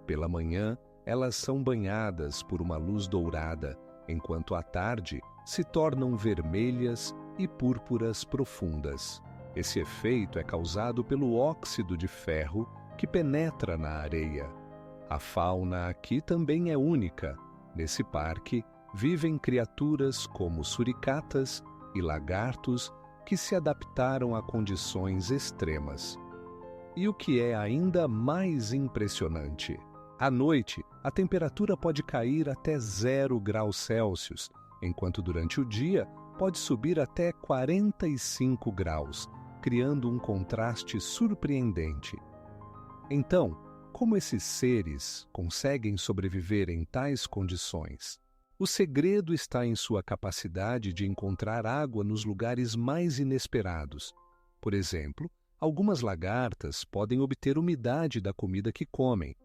Pela manhã, elas são banhadas por uma luz dourada, enquanto à tarde se tornam vermelhas e púrpuras profundas. Esse efeito é causado pelo óxido de ferro que penetra na areia. A fauna aqui também é única. Nesse parque, vivem criaturas como suricatas e lagartos que se adaptaram a condições extremas. E o que é ainda mais impressionante, à noite, a temperatura pode cair até 0 graus Celsius, enquanto durante o dia pode subir até 45 graus, criando um contraste surpreendente. Então, como esses seres conseguem sobreviver em tais condições? O segredo está em sua capacidade de encontrar água nos lugares mais inesperados. Por exemplo, algumas lagartas podem obter umidade da comida que comem.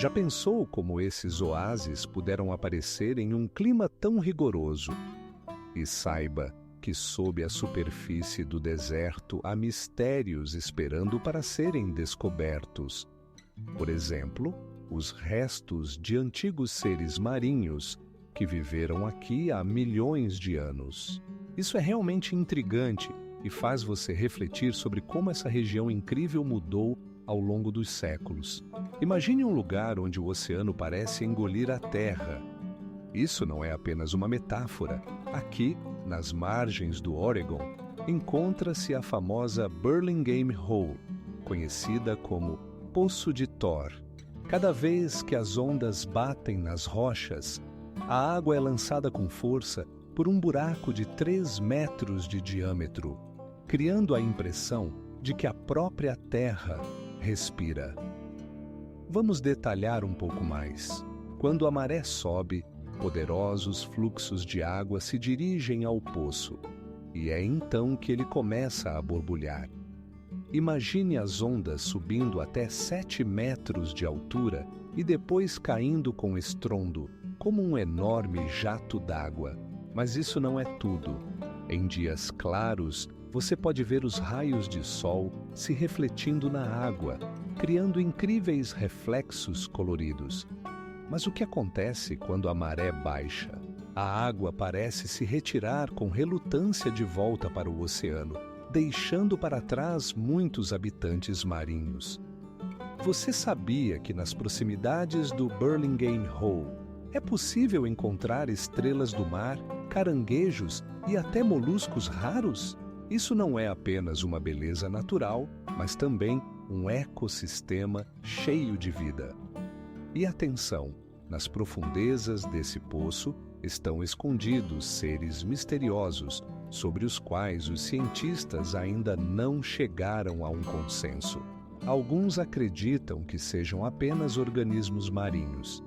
Já pensou como esses oásis puderam aparecer em um clima tão rigoroso? E saiba que sob a superfície do deserto há mistérios esperando para serem descobertos. Por exemplo, os restos de antigos seres marinhos que viveram aqui há milhões de anos. Isso é realmente intrigante e faz você refletir sobre como essa região incrível mudou ao longo dos séculos. Imagine um lugar onde o oceano parece engolir a terra. Isso não é apenas uma metáfora. Aqui, nas margens do Oregon, encontra-se a famosa Burlingame Hole, conhecida como Poço de Thor. Cada vez que as ondas batem nas rochas, a água é lançada com força por um buraco de 3 metros de diâmetro, criando a impressão de que a própria terra respira. Vamos detalhar um pouco mais. Quando a maré sobe, poderosos fluxos de água se dirigem ao poço, e é então que ele começa a borbulhar. Imagine as ondas subindo até 7 metros de altura e depois caindo com estrondo, como um enorme jato d'água. Mas isso não é tudo. Em dias claros, você pode ver os raios de sol se refletindo na água, criando incríveis reflexos coloridos. Mas o que acontece quando a maré baixa? A água parece se retirar com relutância de volta para o oceano, deixando para trás muitos habitantes marinhos. Você sabia que nas proximidades do Burlingame Hole é possível encontrar estrelas do mar, caranguejos e até moluscos raros? Isso não é apenas uma beleza natural, mas também um ecossistema cheio de vida. E atenção, nas profundezas desse poço estão escondidos seres misteriosos sobre os quais os cientistas ainda não chegaram a um consenso. Alguns acreditam que sejam apenas organismos marinhos.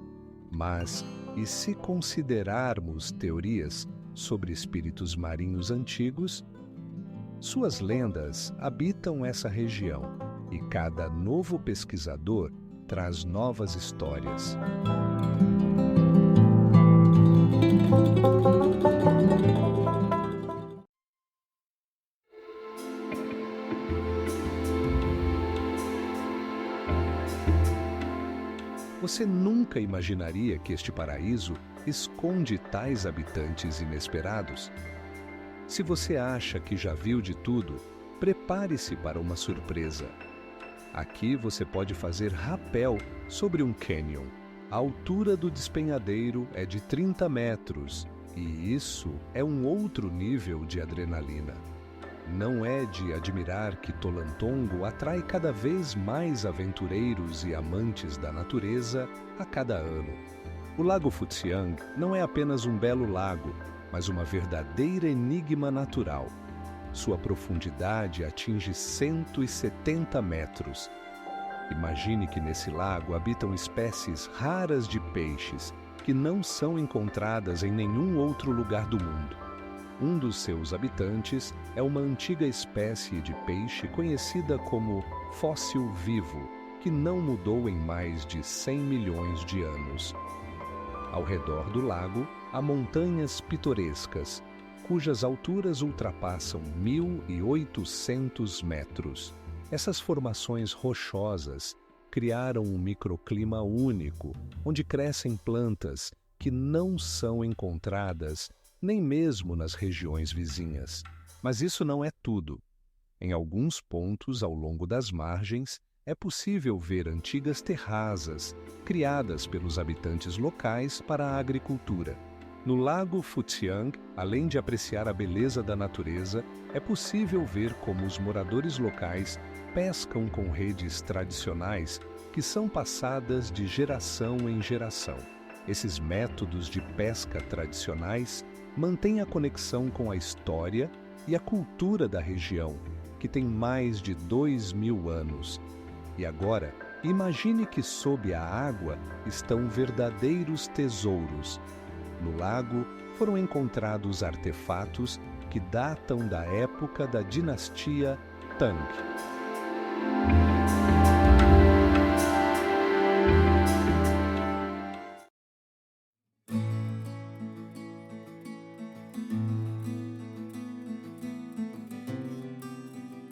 Mas, e se considerarmos teorias sobre espíritos marinhos antigos? Suas lendas habitam essa região e cada novo pesquisador traz novas histórias. Você nunca imaginaria que este paraíso esconde tais habitantes inesperados? Se você acha que já viu de tudo, prepare-se para uma surpresa. Aqui você pode fazer rapel sobre um cânion. A altura do despenhadeiro é de 30 metros, e isso é um outro nível de adrenalina. Não é de admirar que Tolantongo atrai cada vez mais aventureiros e amantes da natureza a cada ano. O Lago Futsiang não é apenas um belo lago, mas uma verdadeira enigma natural. Sua profundidade atinge 170 metros. Imagine que nesse lago habitam espécies raras de peixes que não são encontradas em nenhum outro lugar do mundo. Um dos seus habitantes é uma antiga espécie de peixe conhecida como fóssil vivo, que não mudou em mais de 100 milhões de anos. Ao redor do lago, há montanhas pitorescas, cujas alturas ultrapassam 1.800 metros. Essas formações rochosas criaram um microclima único, onde crescem plantas que não são encontradas nem mesmo nas regiões vizinhas. Mas isso não é tudo. Em alguns pontos ao longo das margens, é possível ver antigas terrazas, criadas pelos habitantes locais para a agricultura. No Lago Futsiang, além de apreciar a beleza da natureza, é possível ver como os moradores locais pescam com redes tradicionais que são passadas de geração em geração. Esses métodos de pesca tradicionais mantêm a conexão com a história e a cultura da região, que tem mais de 2.000 anos. E agora, imagine que sob a água estão verdadeiros tesouros. No lago foram encontrados artefatos que datam da época da dinastia Tang.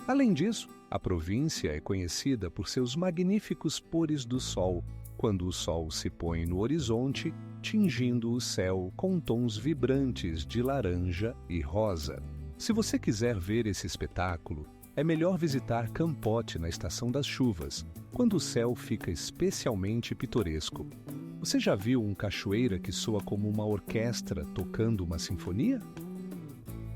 Além disso, a província é conhecida por seus magníficos pôres do sol, quando o sol se põe no horizonte, tingindo o céu com tons vibrantes de laranja e rosa. Se você quiser ver esse espetáculo, é melhor visitar Kampot na estação das chuvas, quando o céu fica especialmente pitoresco. Você já viu um cachoeira que soa como uma orquestra tocando uma sinfonia?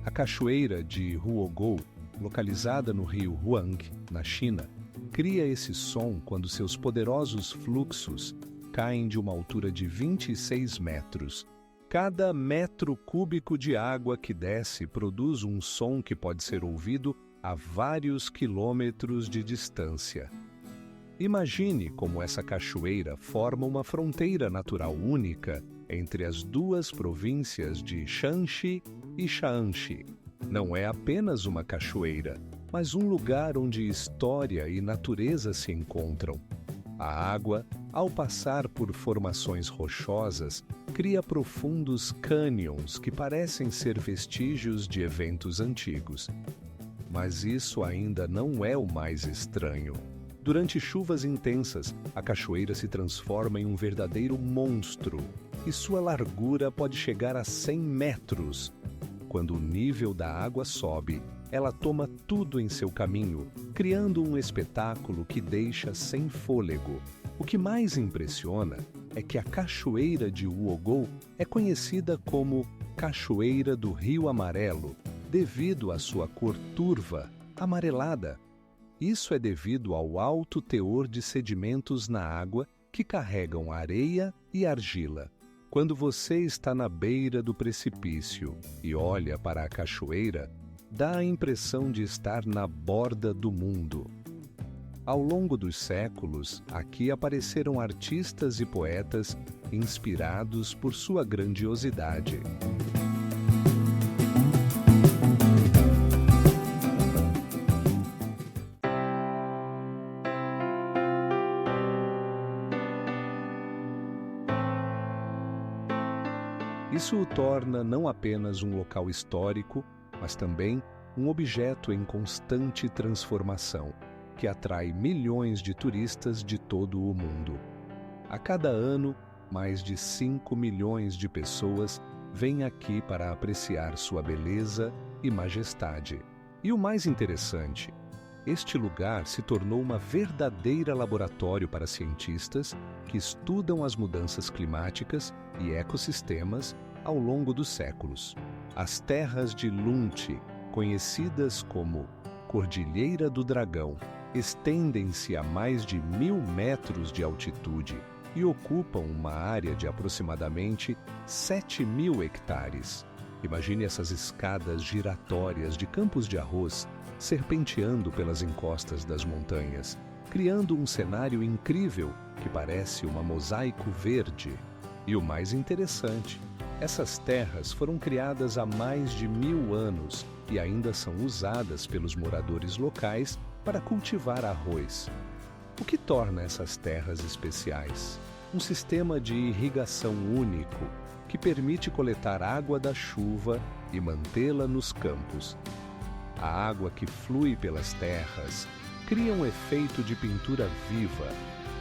A cachoeira de Huogou, localizada no rio Huang, na China, cria esse som quando seus poderosos fluxos caem de uma altura de 26 metros. Cada metro cúbico de água que desce produz um som que pode ser ouvido a vários quilômetros de distância. Imagine como essa cachoeira forma uma fronteira natural única entre as duas províncias de Shanxi e Shaanxi. Não é apenas uma cachoeira, mas um lugar onde história e natureza se encontram. A água, ao passar por formações rochosas, cria profundos cânions que parecem ser vestígios de eventos antigos. Mas isso ainda não é o mais estranho. Durante chuvas intensas, a cachoeira se transforma em um verdadeiro monstro, e sua largura pode chegar a 100 metros. Quando o nível da água sobe, ela toma tudo em seu caminho, criando um espetáculo que deixa sem fôlego. O que mais impressiona é que a cachoeira de Huogou é conhecida como Cachoeira do Rio Amarelo, devido à sua cor turva, amarelada. Isso é devido ao alto teor de sedimentos na água que carregam areia e argila. Quando você está na beira do precipício e olha para a cachoeira, dá a impressão de estar na borda do mundo. Ao longo dos séculos, aqui apareceram artistas e poetas inspirados por sua grandiosidade. Isso o torna não apenas um local histórico, mas também um objeto em constante transformação, que atrai milhões de turistas de todo o mundo. A cada ano, mais de 5 milhões de pessoas vêm aqui para apreciar sua beleza e majestade. E o mais interessante, este lugar se tornou uma verdadeira laboratório para cientistas que estudam as mudanças climáticas e ecossistemas ao longo dos séculos. As terras de Lunte, conhecidas como Cordilheira do Dragão, estendem-se a mais de 1.000 metros de altitude e ocupam uma área de aproximadamente 7.000 hectares. Imagine essas escadas giratórias de campos de arroz serpenteando pelas encostas das montanhas, criando um cenário incrível que parece uma mosaico verde. E o mais interessante, essas terras foram criadas há mais de 1.000 anos e ainda são usadas pelos moradores locais para cultivar arroz. O que torna essas terras especiais? Um sistema de irrigação único que permite coletar água da chuva e mantê-la nos campos. A água que flui pelas terras cria um efeito de pintura viva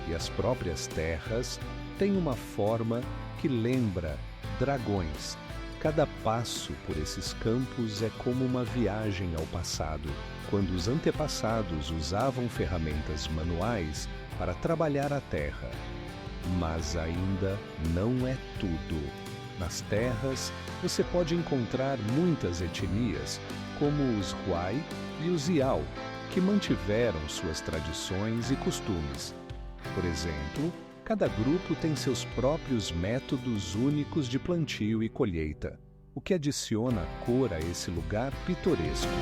e as próprias terras têm uma forma que lembra dragões. Cada passo por esses campos é como uma viagem ao passado, quando os antepassados usavam ferramentas manuais para trabalhar a terra. Mas ainda não é tudo. Nas terras, você pode encontrar muitas etnias, como os Huai e os Yao, que mantiveram suas tradições e costumes. Por exemplo, cada grupo tem seus próprios métodos únicos de plantio e colheita, o que adiciona cor a esse lugar pitoresco.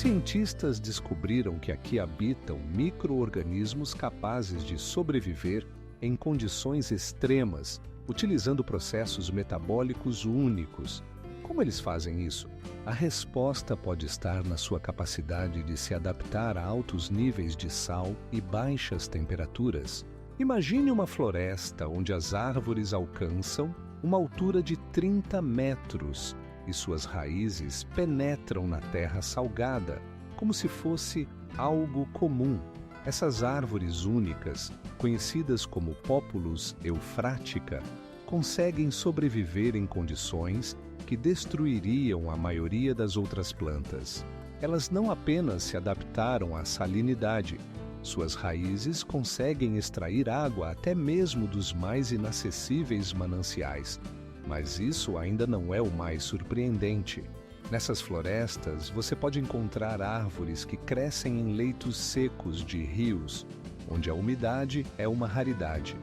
Cientistas descobriram que aqui habitam micro-organismos capazes de sobreviver em condições extremas, utilizando processos metabólicos únicos. Como eles fazem isso? A resposta pode estar na sua capacidade de se adaptar a altos níveis de sal e baixas temperaturas. Imagine uma floresta onde as árvores alcançam uma altura de 30 metros e suas raízes penetram na terra salgada, como se fosse algo comum. Essas árvores únicas, conhecidas como Populus euphragtica, conseguem sobreviver em condições que destruiriam a maioria das outras plantas. Elas não apenas se adaptaram à salinidade, suas raízes conseguem extrair água até mesmo dos mais inacessíveis mananciais. Mas isso ainda não é o mais surpreendente. Nessas florestas, você pode encontrar árvores que crescem em leitos secos de rios, onde a umidade é uma raridade.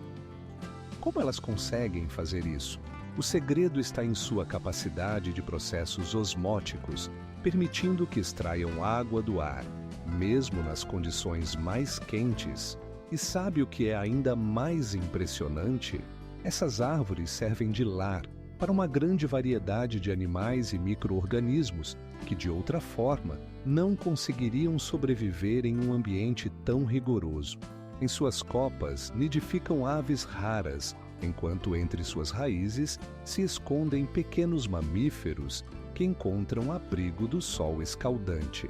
Como elas conseguem fazer isso? O segredo está em sua capacidade de processos osmóticos, permitindo que extraiam água do ar, mesmo nas condições mais quentes. E sabe o que é ainda mais impressionante? Essas árvores servem de lar para uma grande variedade de animais e micro-organismos que, de outra forma, não conseguiriam sobreviver em um ambiente tão rigoroso. Em suas copas nidificam aves raras, enquanto entre suas raízes se escondem pequenos mamíferos que encontram abrigo do sol escaldante.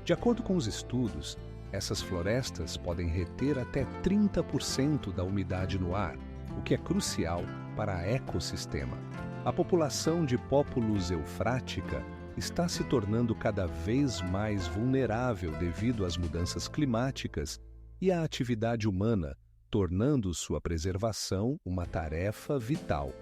De acordo com os estudos, essas florestas podem reter até 30% da umidade no ar, o que é crucial para o ecossistema. A população de Populus euphragtica está se tornando cada vez mais vulnerável devido às mudanças climáticas e à atividade humana, tornando sua preservação uma tarefa vital.